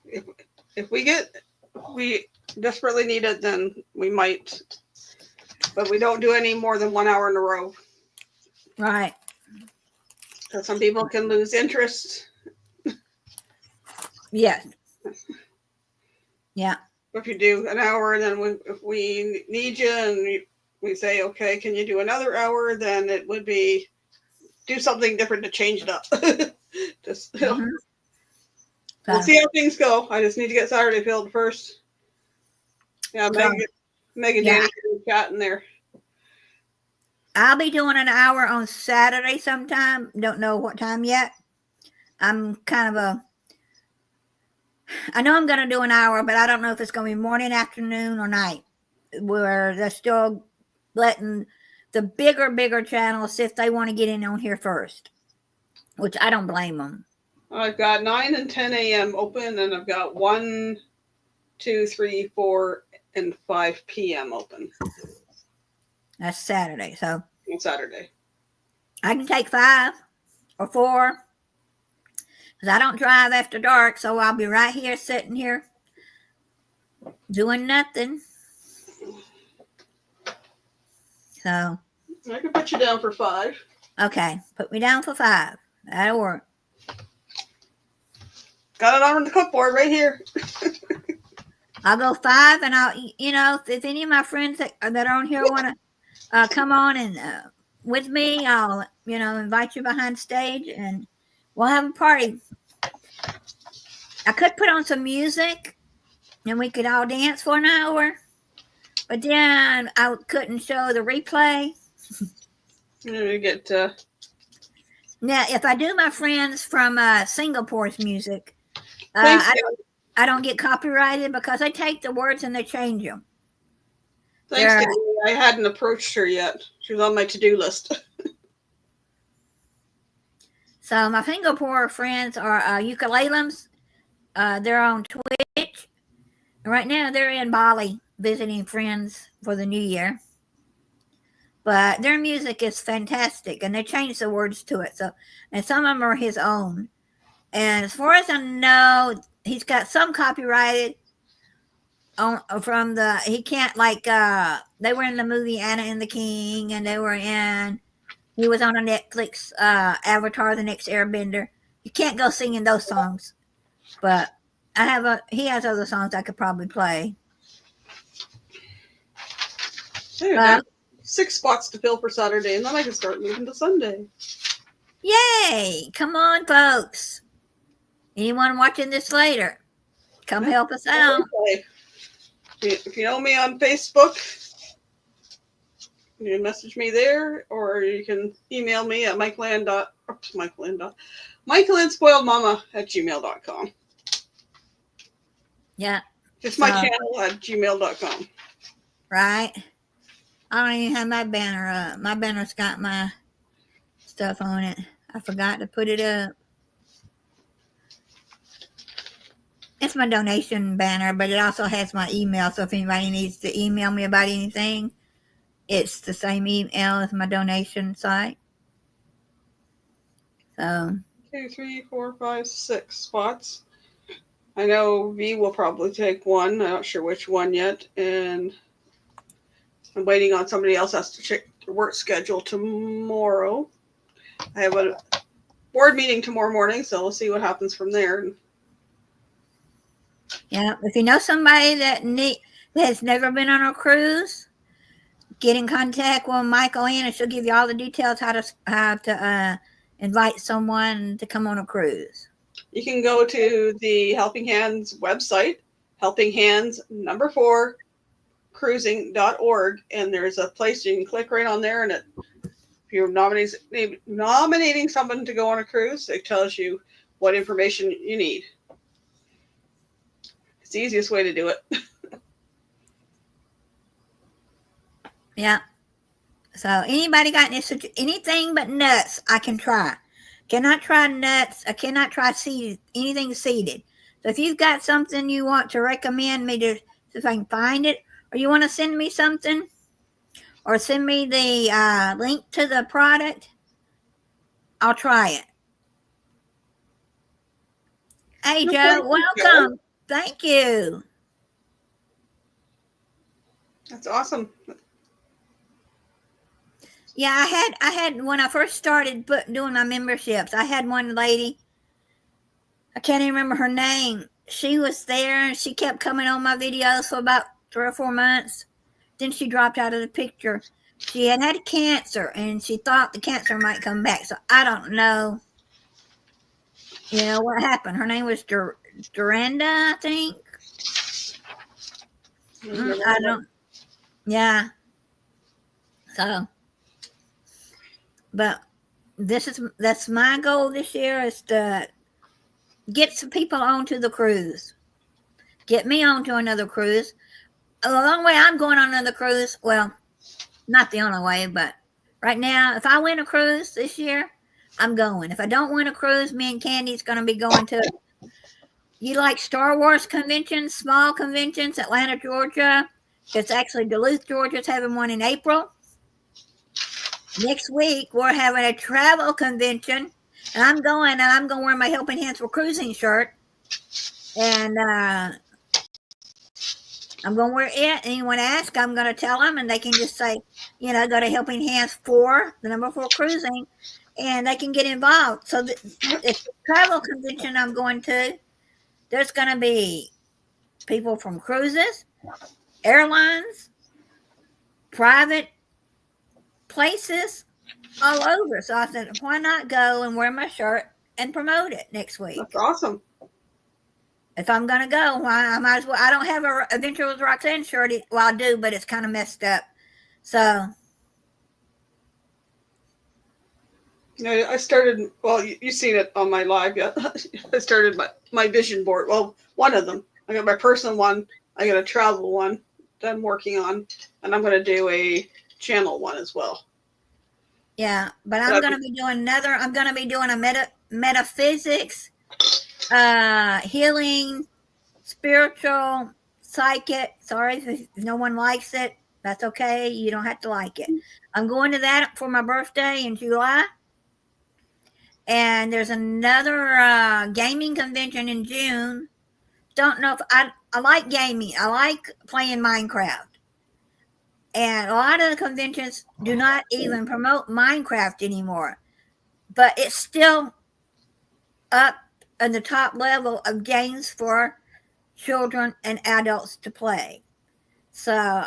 If we desperately need it, then we might. But we don't do any more than 1 hour in a row. Right. So some people can lose interest. Yes. Yeah. If you do an hour, and then if we need you and we say, okay, can you do another hour? Then it would be do something different to change it up. Just we'll see how things go. I just need to get Saturday filled first. Yeah, Megan Danny chatting there. I'll be doing an hour on Saturday sometime. Don't know what time yet. I'm kind of I know I'm going to do an hour, but I don't know if it's going to be morning, afternoon, or night. Where they're still letting the bigger channels see if they want to get in on here first, which I don't blame them. I've got 9 and 10 a.m. open, and I've got 1, 2, 3, 4, and 5 p.m. open. That's Saturday, so. On Saturday. I can take 5 or 4. Because I don't drive after dark, so I'll be right here sitting here doing nothing. So. I can put you down for 5. Okay, put me down for 5. That'll work. Got it on the clipboard right here. I'll go 5, and if any of my friends that are on here want to come on and with me, I'll, invite you behind stage, and we'll have a party. I could put on some music and we could all dance for an hour. But then I couldn't show the replay. You get now, if I do my friends from Singapore's music, I don't get copyrighted because they take the words and they change them. Thanks, Danny. I hadn't approached her yet. She was on my to-do list. So my Singapore friends are ukuleles. They're on Twitch. Right now they're in Bali visiting friends for the new year. But their music is fantastic, and they change the words to it. So, and some of them are his own. And as far as I know, he's got some copyrighted on from the. He can't they were in the movie Anna and the King, and they were in. He was on a Netflix Avatar: The Next Airbender. You can't go singing those songs, but he has other songs I could probably play. Hey, 6 spots to fill for Saturday, and then I can start moving to Sunday. Yay! Come on, folks. Anyone watching this later, come help us out. Okay. If you know me on Facebook, you can message me there, or you can email me at michaelandspoiledmama@gmail.com. Yeah. Just my channel at gmail.com. Right. I don't even have my banner up. My banner's got my stuff on it. I forgot to put it up. It's my donation banner, but it also has my email. So if anybody needs to email me about anything, it's the same email as my donation site. So 2, 3, 4, 5, 6 spots. I know V will probably take one. I'm not sure which one yet. And I'm waiting on somebody else has to check their work schedule tomorrow. I have a board meeting tomorrow morning, so we'll see what happens from there. Yeah, if you know somebody that has never been on a cruise, get in contact with Michael and she'll give you all the details how to invite someone to come on a cruise. You can go to the Helping Hands website, helpinghands4cruising.org, and there's a place you can click right on there, and if you're nominating someone to go on a cruise, it tells you what information you need. It's the easiest way to do it. Yeah. So anybody got anything but nuts I can try. Cannot try nuts. I cannot try anything seeded. So if you've got something you want to recommend me to, if I can find it, or you want to send me something, or send me the link to the product, I'll try it. Hey, Joe, welcome. Joe. Thank you. That's awesome. Yeah, I had when I first started doing my memberships, I had one lady, I can't even remember her name. She was there and she kept coming on my videos for about 3 or 4 months. Then she dropped out of the picture. She had cancer and she thought the cancer might come back. So I don't know, what happened. Her name was Duranda, I think. I don't. Yeah. So. But that's my goal this year, is to get some people onto the cruise. Get me onto another cruise. The only way I'm going on another cruise, well, not the only way, but right now, if I win a cruise this year, I'm going. If I don't win a cruise, me and Candy's going to be going to. You like Star Wars conventions, small conventions, Atlanta, Georgia. It's actually Duluth, Georgia's having one in April. Next week, we're having a travel convention, and I'm going to wear my Helping Hands for Cruising shirt. And I'm going to wear it. Anyone ask, I'm going to tell them, and they can just say, go to Helping Hands 4, the number 4 Cruising, and they can get involved. So it's the travel convention I'm going to. There's going to be people from cruises, airlines, private places, all over. So I said, why not go and wear my shirt and promote it next week? That's awesome. if I'm going to go, I might as well. I don't have a Adventure with Roxanne shirt. Well, I do, but it's kind of messed up. So. I started, well, you've seen it on my live. Yeah. I started my vision board. Well, one of them. I got my personal one. I got a travel one that I'm working on. And I'm going to do a channel one as well. Yeah, but I'm going to be doing another. I'm going to be doing a metaphysics, healing, spiritual, psychic. Sorry if no one likes it. That's okay. You don't have to like it. I'm going to that for my birthday in July. And there's another gaming convention in June. Don't know if I like gaming. I like playing Minecraft. And a lot of the conventions do not even promote Minecraft anymore. But it's still up in the top level of games for children and adults to play. So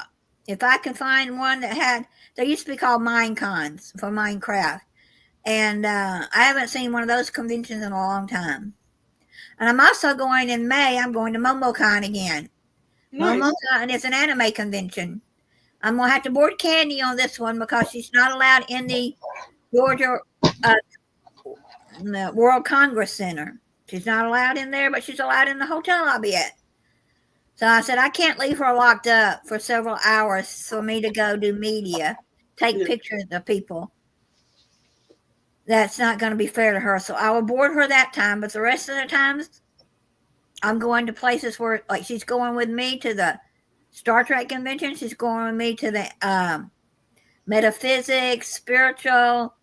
if I can find one that had, they used to be called Minecons for Minecraft. And I haven't seen one of those conventions in a long time. And I'm also going in May, I'm going to MomoCon again. Nice. MomoCon is an anime convention. I'm going to have to board Candy on this one because she's not allowed in the Georgia the World Congress Center. She's not allowed in there, but she's allowed in the hotel I'll be at. So I said, I can't leave her locked up for several hours for me to go do media, take pictures of people. That's not going to be fair to her. So I will board her that time. But the rest of the times, I'm going to places where, like, she's going with me to the Star Trek convention. She's going with me to the metaphysics, spiritual,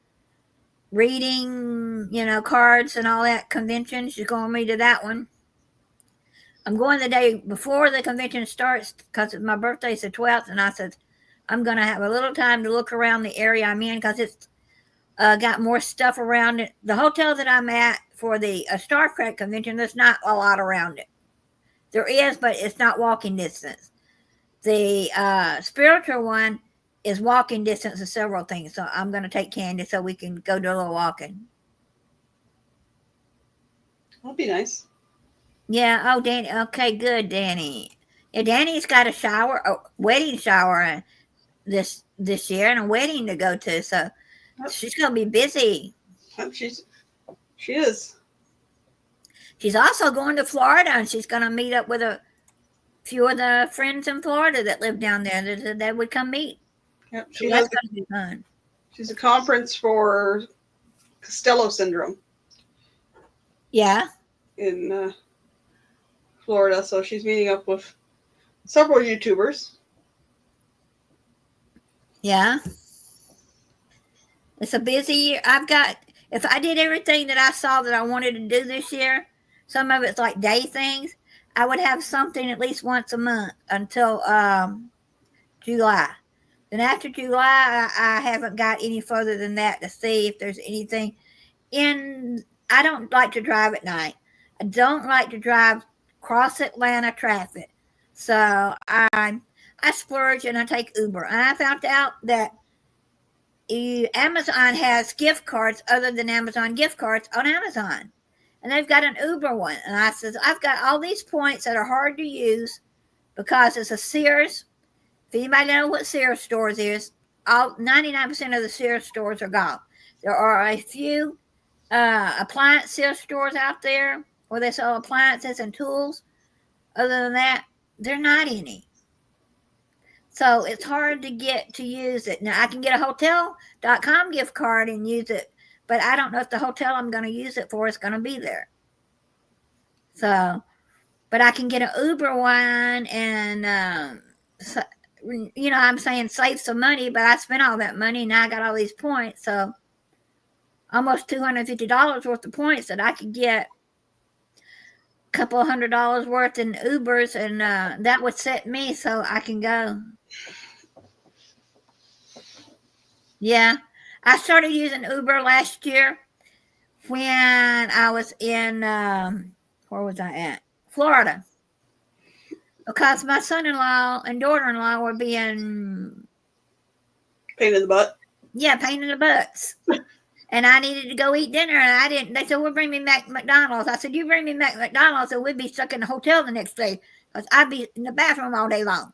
reading, cards and all that convention. She's going with me to that one. I'm going the day before the convention starts because my birthday is the 12th. And I said, I'm going to have a little time to look around the area I'm in because it's got more stuff around it. The hotel that I'm at for the Star Trek convention, there's not a lot around it. There is, but it's not walking distance. The spiritual one is walking distance of several things. So I'm going to take Candy so we can go do a little walking. That'll be nice. Yeah. Oh, Danny. Okay, good, Danny. Yeah, Danny's got a wedding shower this year and a wedding to go to. So she's going to be busy. She is. She's also going to Florida, and she's going to meet up with a few of the friends in Florida that live down there that would come meet. Yep, so that's going to be fun. She's a conference for Costello syndrome. Yeah. In Florida, so she's meeting up with several YouTubers. Yeah. It's a busy year. If I did everything that I saw that I wanted to do this year, some of it's like day things, I would have something at least once a month until July. Then after July, I haven't got any further than that to see if there's anything I don't like to drive at night. I don't like to drive cross Atlanta traffic. So I splurge and I take Uber. And I found out that Amazon has gift cards other than Amazon gift cards on Amazon. And they've got an Uber one. And I said, I've got all these points that are hard to use because it's a Sears. If anybody knows what Sears stores is, 99% of the Sears stores are gone. There are a few appliance Sears stores out there where they sell appliances and tools. Other than that, there are not any. So it's hard to get to use it. Now, I can get a hotel.com gift card and use it, but I don't know if the hotel I'm going to use it for is going to be there. So, but I can get an Uber one and, I'm saying save some money, but I spent all that money and now I got all these points. So almost $250 worth of points that I could get a couple $100 worth in Ubers, and that would set me so I can go. Yeah, I started using Uber last year when I was in, where was I at? Florida. Because my son-in-law and daughter-in-law were being... pain in the butt? Yeah, pain in the butts. And I needed to go eat dinner, and I didn't. They said, "We'll bring me back McDonald's." I said, "You bring me back McDonald's, and we'd be stuck in the hotel the next day because I'd be in the bathroom all day long."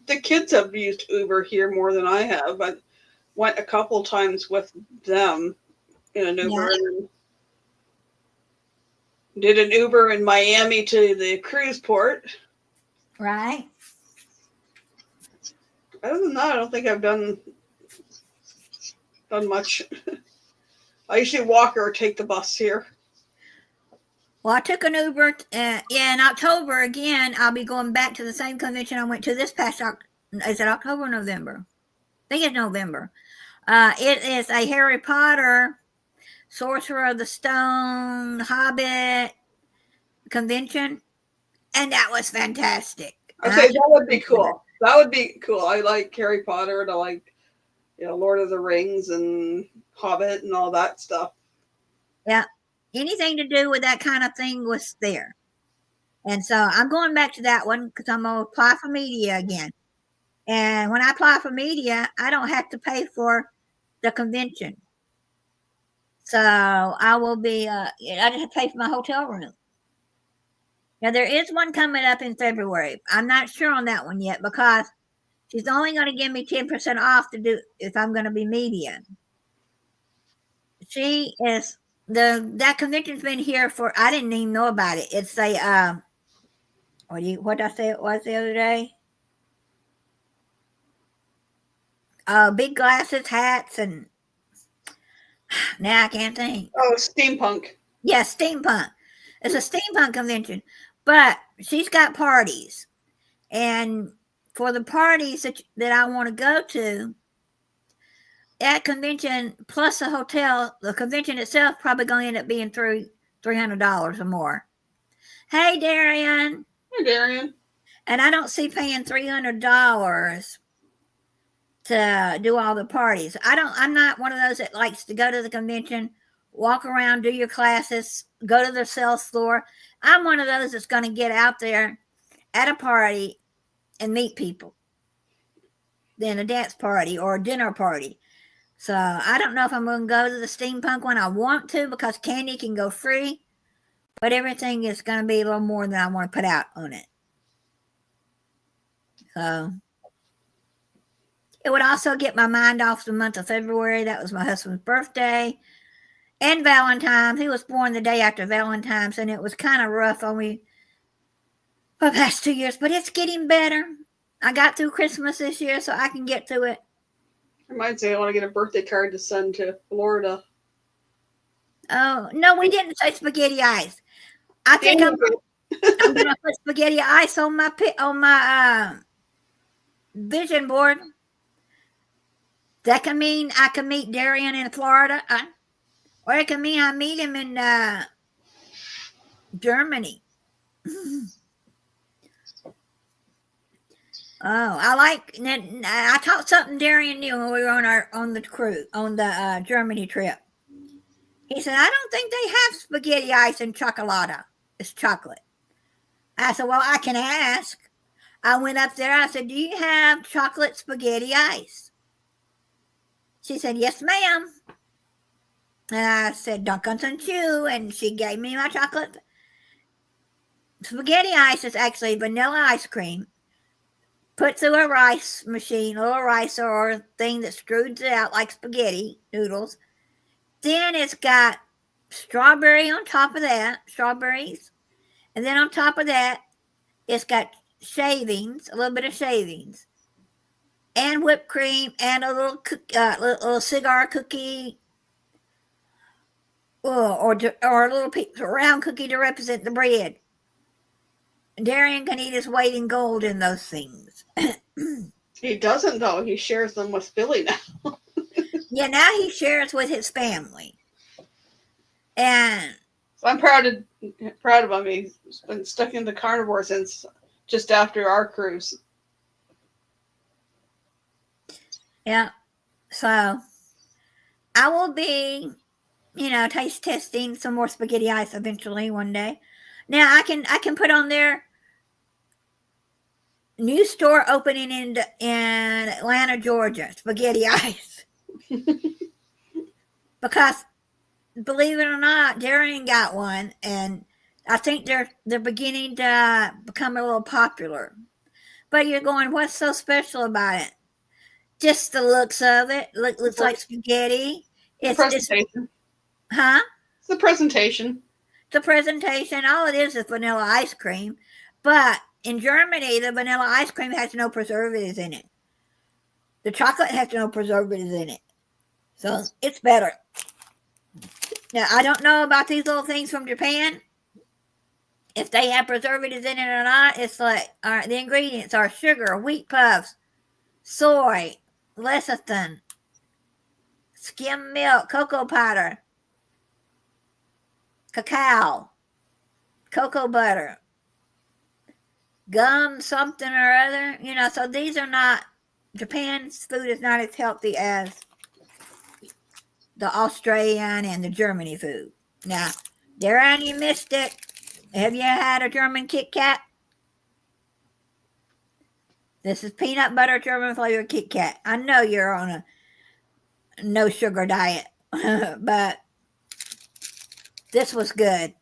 The kids have used Uber here more than I have. I went a couple times with them in an Uber, and did an Uber in Miami to the cruise port. Right. Other than that, I don't think I've done much. I usually walk or take the bus here. Well, I took an Uber in October again. I'll be going back to the same convention I went to this past is it October or November? I think it's November. It is a Harry Potter, Sorcerer of the Stone, Hobbit convention, and that was fantastic. Okay, that would be cool. That would be cool. I like Harry Potter, and I like, Lord of the Rings and Hobbit and all that stuff. Yeah, anything to do with that kind of thing was there. And so I'm going back to that one because I'm going to apply for media again. And when I apply for media, I don't have to pay for the convention. So I will be, I just have to pay for my hotel room. Now, there is one coming up in February. I'm not sure on that one yet because she's only going to give me 10% off to do if I'm going to be media. She is, that convention's been here for, I didn't even know about it. It's a, what did I say it was the other day? Big glasses, hats, and now I can't think. Oh, steampunk. Yeah, steampunk. It's a steampunk convention, but she's got parties, and for the parties that I want to go to, that convention plus the hotel, the convention itself probably going to end up being $300 or more. Hey, Darian. Hey, Darian. And I don't see paying $300 to do all the parties. I'm not one of those that likes to go to the convention, walk around, do your classes, go to the sales floor. I'm one of those that's going to get out there at a party and meet people than a dance party or a dinner party. So I don't know if I'm going to go to the steampunk one. I want to because candy can go free, but everything is going to be a little more than I want to put out on it. So it would also get my mind off the month of February. That was my husband's birthday and Valentine's. He was born the day after Valentine's, and it was kind of rough on me for the past 2 years, but it's getting better. I got through Christmas this year, so I can get through it. Reminds me, I want to get a birthday card to send to Florida. Oh, no, we didn't say spaghetti ice. I think I'm going to put spaghetti ice on my vision board. That can mean I can meet Darian in Florida, or it can mean I meet him in Germany. Oh, I taught something Darian knew when we were on the cruise, on the Germany trip. He said, I don't think they have spaghetti ice and chocolate. It's chocolate. I said, well, I can ask. I went up there. I said, do you have chocolate spaghetti ice? She said, yes, ma'am. And I said, Duncan's and Chew. And she gave me my chocolate. Spaghetti ice is actually vanilla ice cream put through a rice machine, a little ricer or thing that screws it out like spaghetti noodles. Then it's got strawberry on top of that, strawberries. And then on top of that, it's got shavings, a little bit of shavings, and whipped cream, and a little cigar cookie, or a little round cookie to represent the bread. Darian can eat his weight in gold in those things. He doesn't, though. He shares them with Billy now. Yeah, now he shares with his family. And so I'm proud of him. He's been stuck in the carnivore since just after our cruise. Yeah. So I will be, taste testing some more spaghetti ice eventually one day. Now I can put on there new store opening in Atlanta, Georgia, spaghetti ice. Because believe it or not, Darien got one, and I think they're beginning to become a little popular. But you're going, what's so special about it? Just the looks of it. Looks like spaghetti. The presentation. Huh? It's the presentation. The presentation. All it is vanilla ice cream. But in Germany, the vanilla ice cream has no preservatives in it. The chocolate has no preservatives in it. So it's better. Now, I don't know about these little things from Japan, if they have preservatives in it or not. It's like, all right, the ingredients are sugar, wheat puffs, soy, lecithin, skim milk, cocoa powder, cacao, cocoa butter, gum something or other. So these are not, Japan's food is not as healthy as the Australian and the Germany food. Now, Darren, you missed it. Have you had a German KitKat? This is peanut butter German flavored KitKat. I know you're on a no sugar diet, but this was good.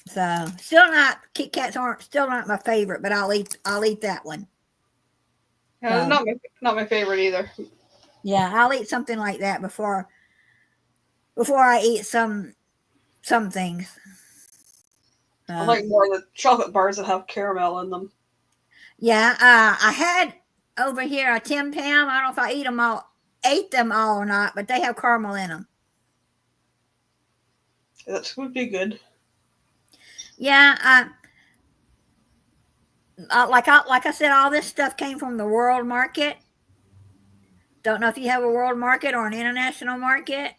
So KitKats aren't still not my favorite, but I'll eat that one. Yeah, not my favorite either. Yeah, I'll eat something like that before I eat some things. I like more of the chocolate bars that have caramel in them. Yeah, I had over here a TIMTAM. I don't know if I ate them all or not, but they have caramel in them. That would be good. Yeah, like I said, all this stuff came from the world market. Don't know if you have a world market or an international market.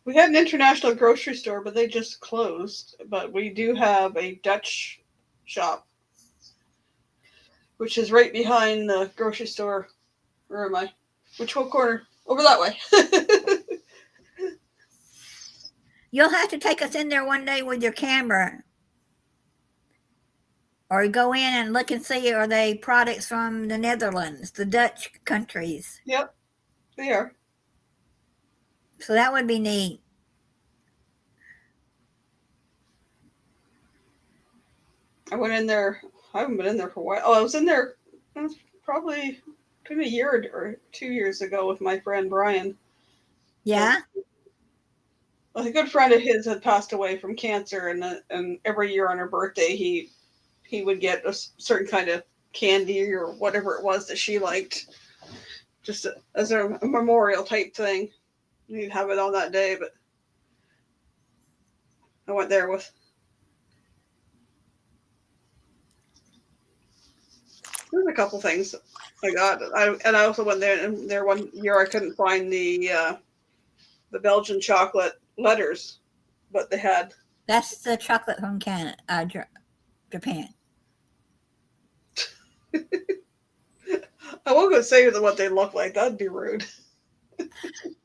We had an international grocery store, but they just closed. But we do have a Dutch shop, which is right behind the grocery store. Where am I? Which one corner? Over that way. You'll have to take us in there one day with your camera. Or go in and look and see, are they products from the Netherlands, the Dutch countries? Yep, they are. So that would be neat. I went in there. I haven't been in there for a while. Oh, I was in there probably a year or 2 years ago with my friend Brian. Yeah. A good friend of his had passed away from cancer, and every year on her birthday, he would get a certain kind of candy or whatever it was that she liked, just as a memorial type thing. He'd have it on that day, but I went there with. There's a couple things I got. I also went there one year. I couldn't find the Belgian chocolate letters, but they had. That's the chocolate from Japan. I won't go say what they look like. That'd be rude.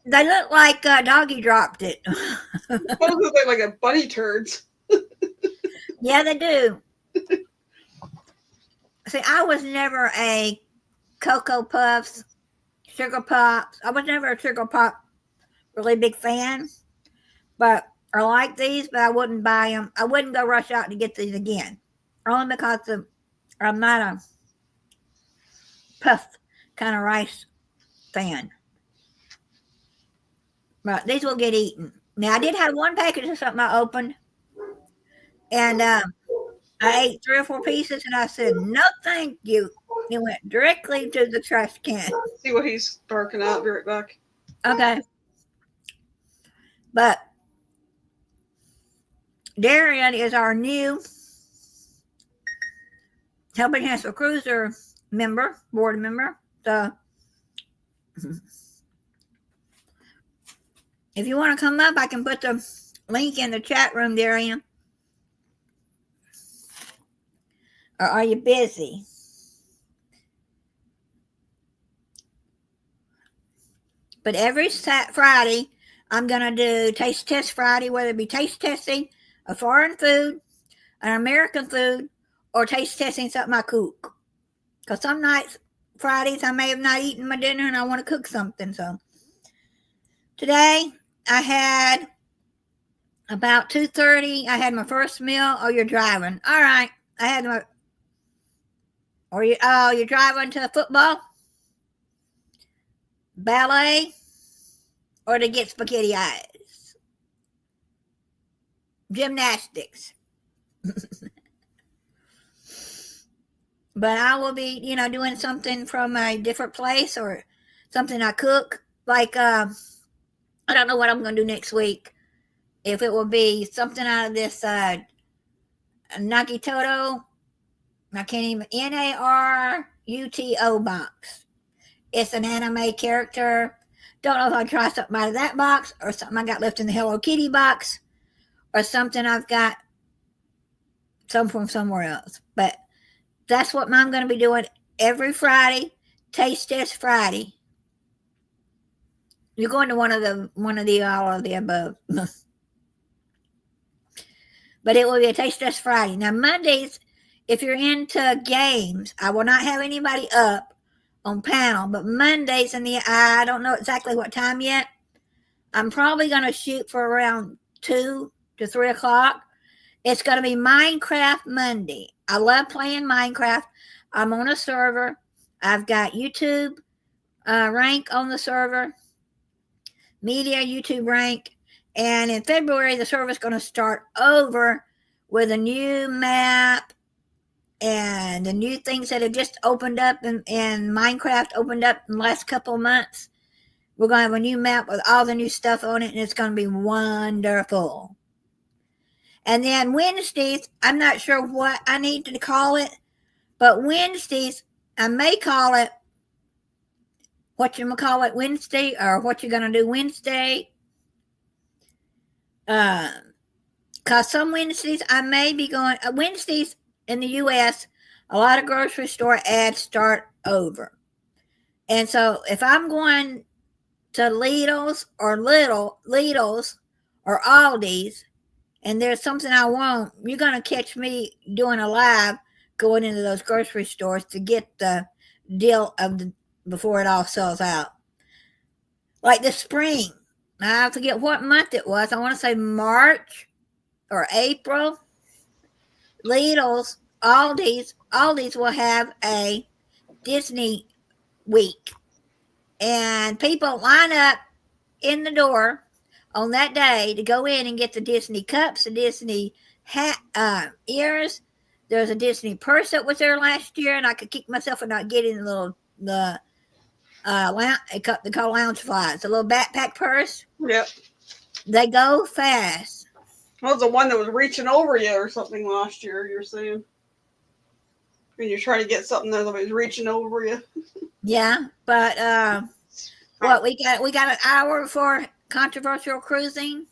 They look like Doggy dropped it. Those look like a bunny turds. Yeah, they do. See, I was never a Cocoa Puffs, Sugar Pops. I was never a Sugar Pop really big fan. But I like these, but I wouldn't buy them. I wouldn't go rush out to get these again. Only because I'm not a puff kind of rice fan. But these will get eaten. Now, I did have one package of something I opened. And I ate 3 or 4 pieces, and I said, no, thank you. It went directly to the trash can. See what he's barking at. Be right back. Okay. But Darian is our new Helping Hands for Cruiser board member. So if you want to come up, I can put the link in the chat room, Darian. Or are you busy? But every Friday, I'm going to do Taste Test Friday, whether it be taste testing a foreign food, an American food, or taste testing something I cook. Because some nights, Fridays, I may have not eaten my dinner and I want to cook something. So today I had about 2:30. I had my first meal. Oh, you're driving. All right. I had my. Or you're driving to football, ballet, or to get spaghetti eyes, gymnastics. But I will be, doing something from a different place or something I cook. Like, I don't know what I'm going to do next week. If it will be something out of this Nagitoto, I can't even, Naruto box. It's an anime character. Don't know if I'll try something out of that box or something I got left in the Hello Kitty box or something I've got some from somewhere else. But that's what I'm going to be doing every Friday. Taste Test Friday. You're going to one of the all of the above. But it will be a Taste Test Friday. Now Mondays, if you're into games, I will not have anybody up on panel. But Mondays I don't know exactly what time yet. I'm probably going to shoot for around 2 to 3 o'clock. It's going to be Minecraft Monday. I love playing Minecraft. I'm on a server. I've got YouTube rank on the server, media YouTube rank. And in February, the server is going to start over with a new map and the new things that have just opened up in Minecraft opened up in the last couple of months. We're going to have a new map with all the new stuff on it, and it's going to be wonderful. And then Wednesdays, I'm not sure what I need to call it, but Wednesdays, I may call it Wednesday, or what you're going to do Wednesday. Because some Wednesdays, I may be going, Wednesdays in the U.S., a lot of grocery store ads start over. And so if I'm going to Lidl's or Aldi's, and there's something I want, you're going to catch me doing a live going into those grocery stores to get the deal before it all sells out. Like this spring, I forget what month it was. I want to say March or April. Lidl's, Aldi's will have a Disney week. And people line up in the door on that day to go in and get the Disney cups, the Disney ears. There's a Disney purse that was there last year, and I could kick myself for not getting the lounge flies, a little backpack purse. Yep. They go fast. What was the one that was reaching over you or something last year, you're saying? When you're trying to get something that was reaching over you. Yeah, but we got an hour for controversial cruising.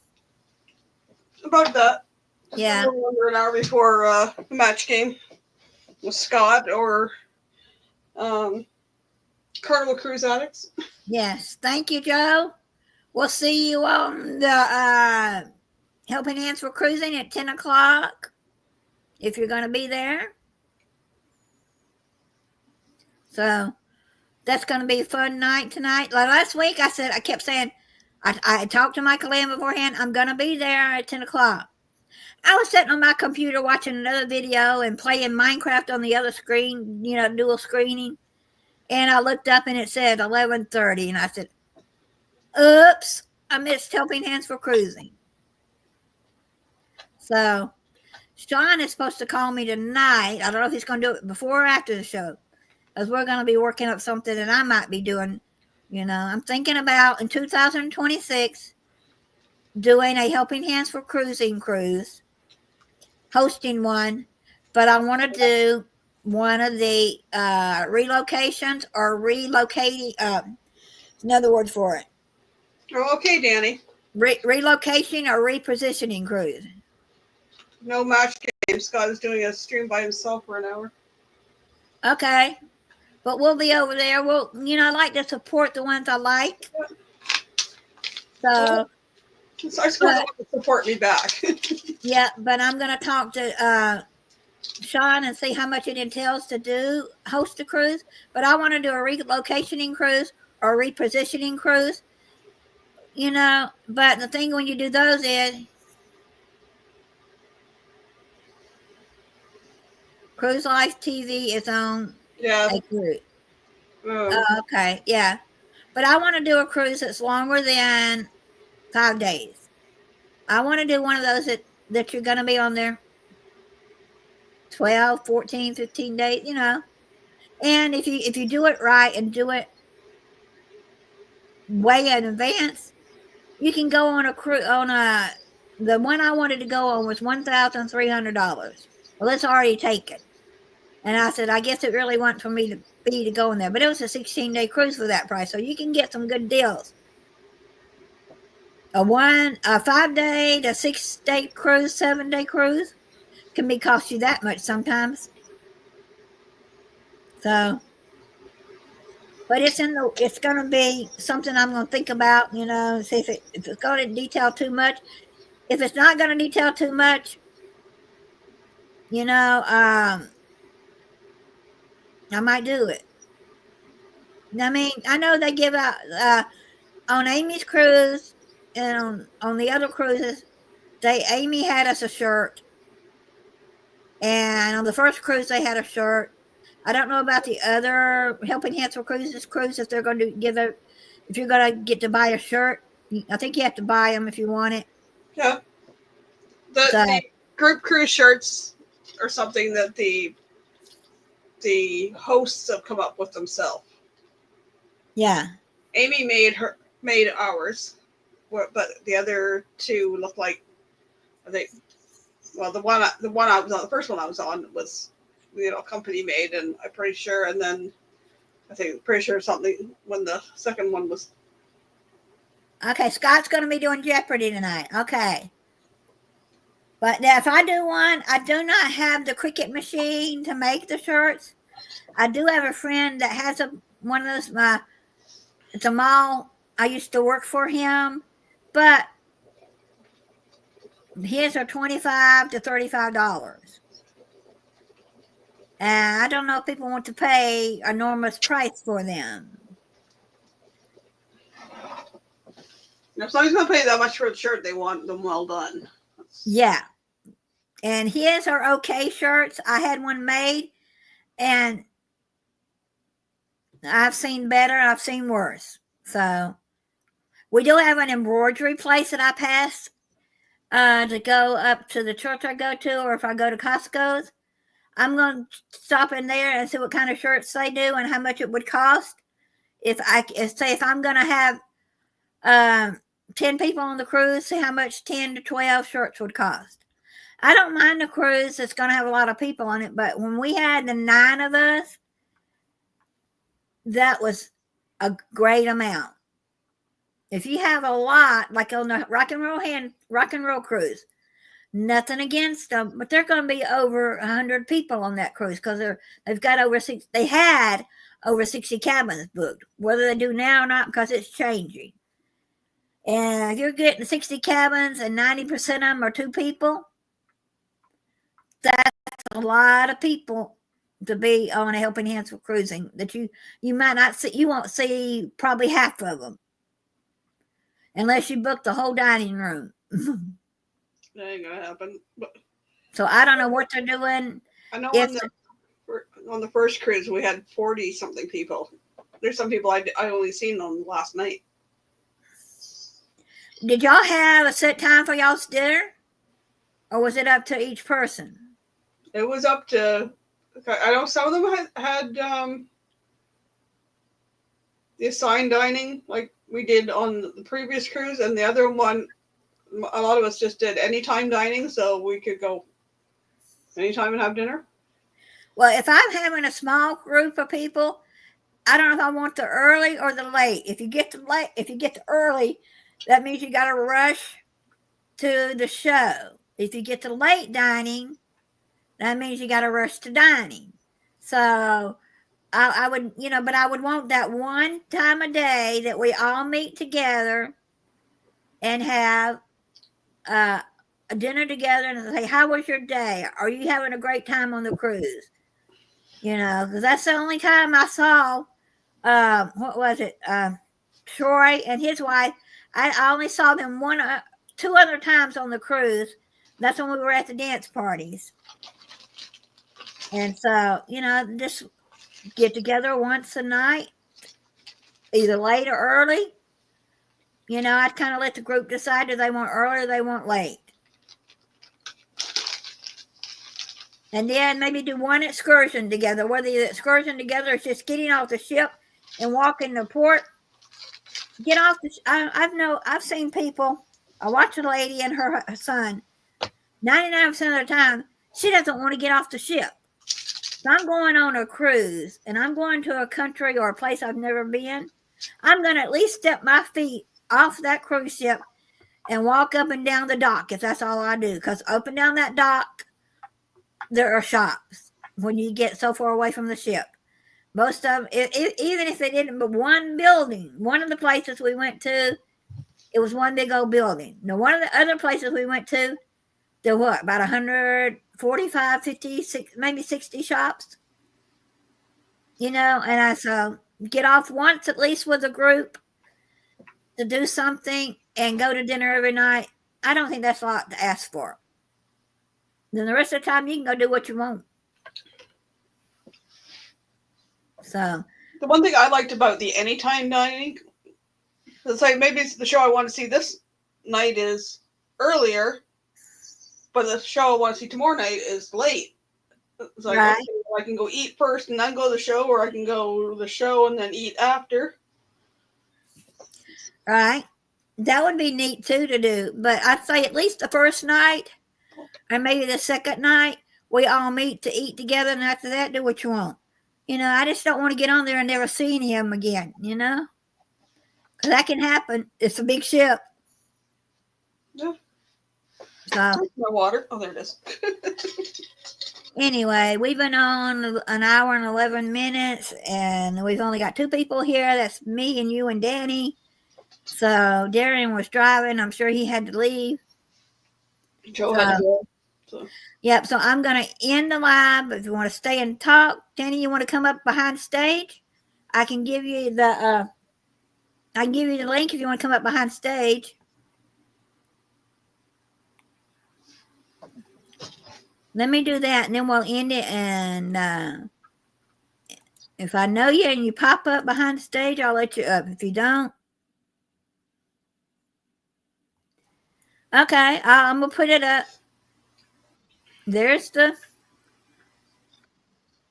About that. Yeah. Under an hour before the match game with Scott or Carnival Cruise Addicts. Yes. Thank you, Joe. We'll see you on the Helping Hands for Cruising at 10 o'clock if you're going to be there. So that's going to be a fun night tonight. Like last week, I kept saying, I talked to Michael Lamb beforehand, I'm going to be there at 10 o'clock. I was sitting on my computer watching another video and playing Minecraft on the other screen, dual screening. And I looked up and it said 11:30. And I said, oops, I missed Helping Hands for Cruising. So Sean is supposed to call me tonight. I don't know if he's going to do it before or after the show. Because we're going to be working up something that I might be doing. I'm thinking about in 2026 doing a Helping Hands for Cruising cruise, hosting one, but I want to do one of the relocations or relocating. Another word for it. Oh, okay, Danny. Relocation or repositioning cruise. No match game. Scott is doing a stream by himself for an hour. Okay. But we'll be over there. I like to support the ones I like. So I support to support me back. Yeah, but I'm going to talk to Sean and see how much it entails to host a cruise. But I want to do a relocationing cruise or a repositioning cruise. But the thing when you do those is Cruise Life TV is on a cruise. Okay, yeah. But I want to do a cruise that's longer than 5 days. I want to do one of those that you're going to be on there 12, 14, 15 days, And if you do it right and do it way in advance, you can go on a cruise the one I wanted to go on was $1,300. Well, it's already taken. And I said, I guess it really wasn't for me to go in there. But it was a 16-day cruise for that price. So you can get some good deals. A 5-day to 6-day cruise, 7-day cruise can cost you that much sometimes. So, but it's going to be something I'm going to think about, see if it's going to detail too much. If it's not going to detail too much, I might do it. I mean, I know they give out on Amy's cruise and on the other cruises. Amy had us a shirt, and on the first cruise they had a shirt. I don't know about the other Helping Hands for Cruises cruise if they're going to if you're going to get to buy a shirt. I think you have to buy them if you want it. Yeah. The group cruise shirts are something that the hosts have come up with themselves. Yeah. Amy made ours, but the other two look like the first one I was on was company made, and I'm pretty sure, and then pretty sure something when the second one was. Okay, Scott's going to be doing Jeopardy tonight. Okay. But now if I do one, I do not have the Cricut machine to make the shirts. I do have a friend that has one of those. It's a mall. I used to work for him, but his are $25 to $35. And I don't know if people want to pay an enormous price for them. If somebody's going to pay that much for a shirt, they want them well done. Yeah. And his are okay shirts. I had one made, and I've seen better. I've seen worse. So we do have an embroidery place that I pass to go up to the church I go to, or if I go to Costco's. I'm going to stop in there and see what kind of shirts they do and how much it would cost. If I'm going to have 10 people on the cruise, see how much 10 to 12 shirts would cost. I don't mind a cruise that's going to have a lot of people on it, but when we had the 9 of us, that was a great amount. If you have a lot, like on the rock and roll cruise, nothing against them, but they're going to be over 100 people on that cruise because they had over 60 cabins booked. Whether they do now or not, because it's changing. And if you're getting 60 cabins and 90% of them are 2 people, that's a lot of people to be on a Helping Hands for Cruising that you might not see. You won't see probably half of them unless you book the whole dining room. That ain't gonna happen. So I don't know what they're doing. I know on the first cruise we had 40 something people. There's some people I only seen on last night. Did y'all have a set time for y'all's dinner, or was it up to each person? It was up to. I know some of them had the assigned dining like we did on the previous cruise, and the other one, a lot of us just did anytime dining, so we could go anytime and have dinner. Well, if I'm having a small group of people, I don't know if I want the early or the late. If you get the early, that means you got to rush to the show. If you get the late dining, that means you got to rush to dining. So I would, but I would want that one time a day that we all meet together and have a dinner together and say, how was your day? Are you having a great time on the cruise? You know, because that's the only time I saw, what was it? Troy and his wife. I only saw them two other times on the cruise. That's when we were at the dance parties. And so, you know, just get together once a night, either late or early. You know, I'd kind of let the group decide if they want early or they want late. And then maybe do one excursion together, whether the excursion together is just getting off the ship and walking the port. Get off the I've seen people. I watched a lady and her son. 99% of the time, she doesn't want to get off the ship. So I'm going on a cruise and I'm going to a country or a place I've never been. I'm going to at least step my feet off that cruise ship and walk up and down the dock if that's all I do. Because up and down that dock, there are shops when you get so far away from the ship. Most of even if they didn't, but one building, one of the places we went to, it was one big old building. Now, one of the other places we went to, there were about 145, 50, maybe 60 shops. You know, and I so get off once at least with a group to do something and go to dinner every night. I don't think that's a lot to ask for. Then the rest of the time you can go do what you want. So the one thing I liked about the anytime dining, it's like maybe it's the show I want to see this night is earlier, but the show I want to see tomorrow night is late. It's like, right. Okay, well, I can go eat first and then go to the show, or I can go to the show and then eat after. Right. That would be neat too to do. But I'd say at least the first night or maybe the second night, we all meet to eat together, and after that, do what you want. You know, I just don't want to get on there and never see him again, you know? Because that can happen. It's a big ship. Yeah. So, my water. Oh, there it is. Anyway, we've been on an hour and 11 minutes, and we've only got two people here. That's me and you and Danny. So, Darren was driving. I'm sure he had to leave. Joe had to go. So. Yep, so I'm going to end the live. If you want to stay and talk, Danny, you want to come up behind stage? I can give you the link if you want to come up behind stage. Let me do that, and then we'll end it. And if I know you and you pop up behind stage, I'll let you up. If you don't, okay, I'm going to put it up. There's the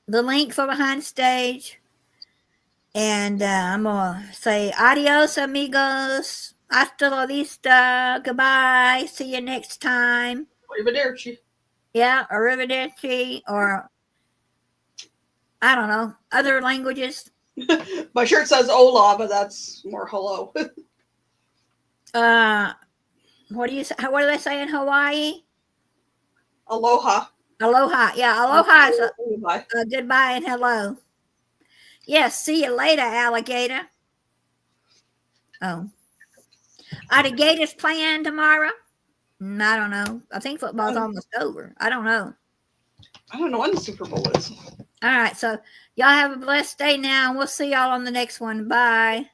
link for behind stage. And I'm going to say adios, amigos. Hasta la vista. Goodbye. See you next time. Arrivederci. Yeah, arrivederci, or I don't know, other languages. My shirt says hola, but that's more hello. What do you say? What do they say in Hawaii? Aloha. Aloha. Yeah, aloha is a goodbye and hello. Yes, see you later, alligator. Oh. Are the Gators playing tomorrow? I don't know. I think football's almost over. I don't know. I don't know when the Super Bowl is. All right. So y'all have a blessed day now. We'll see y'all on the next one. Bye.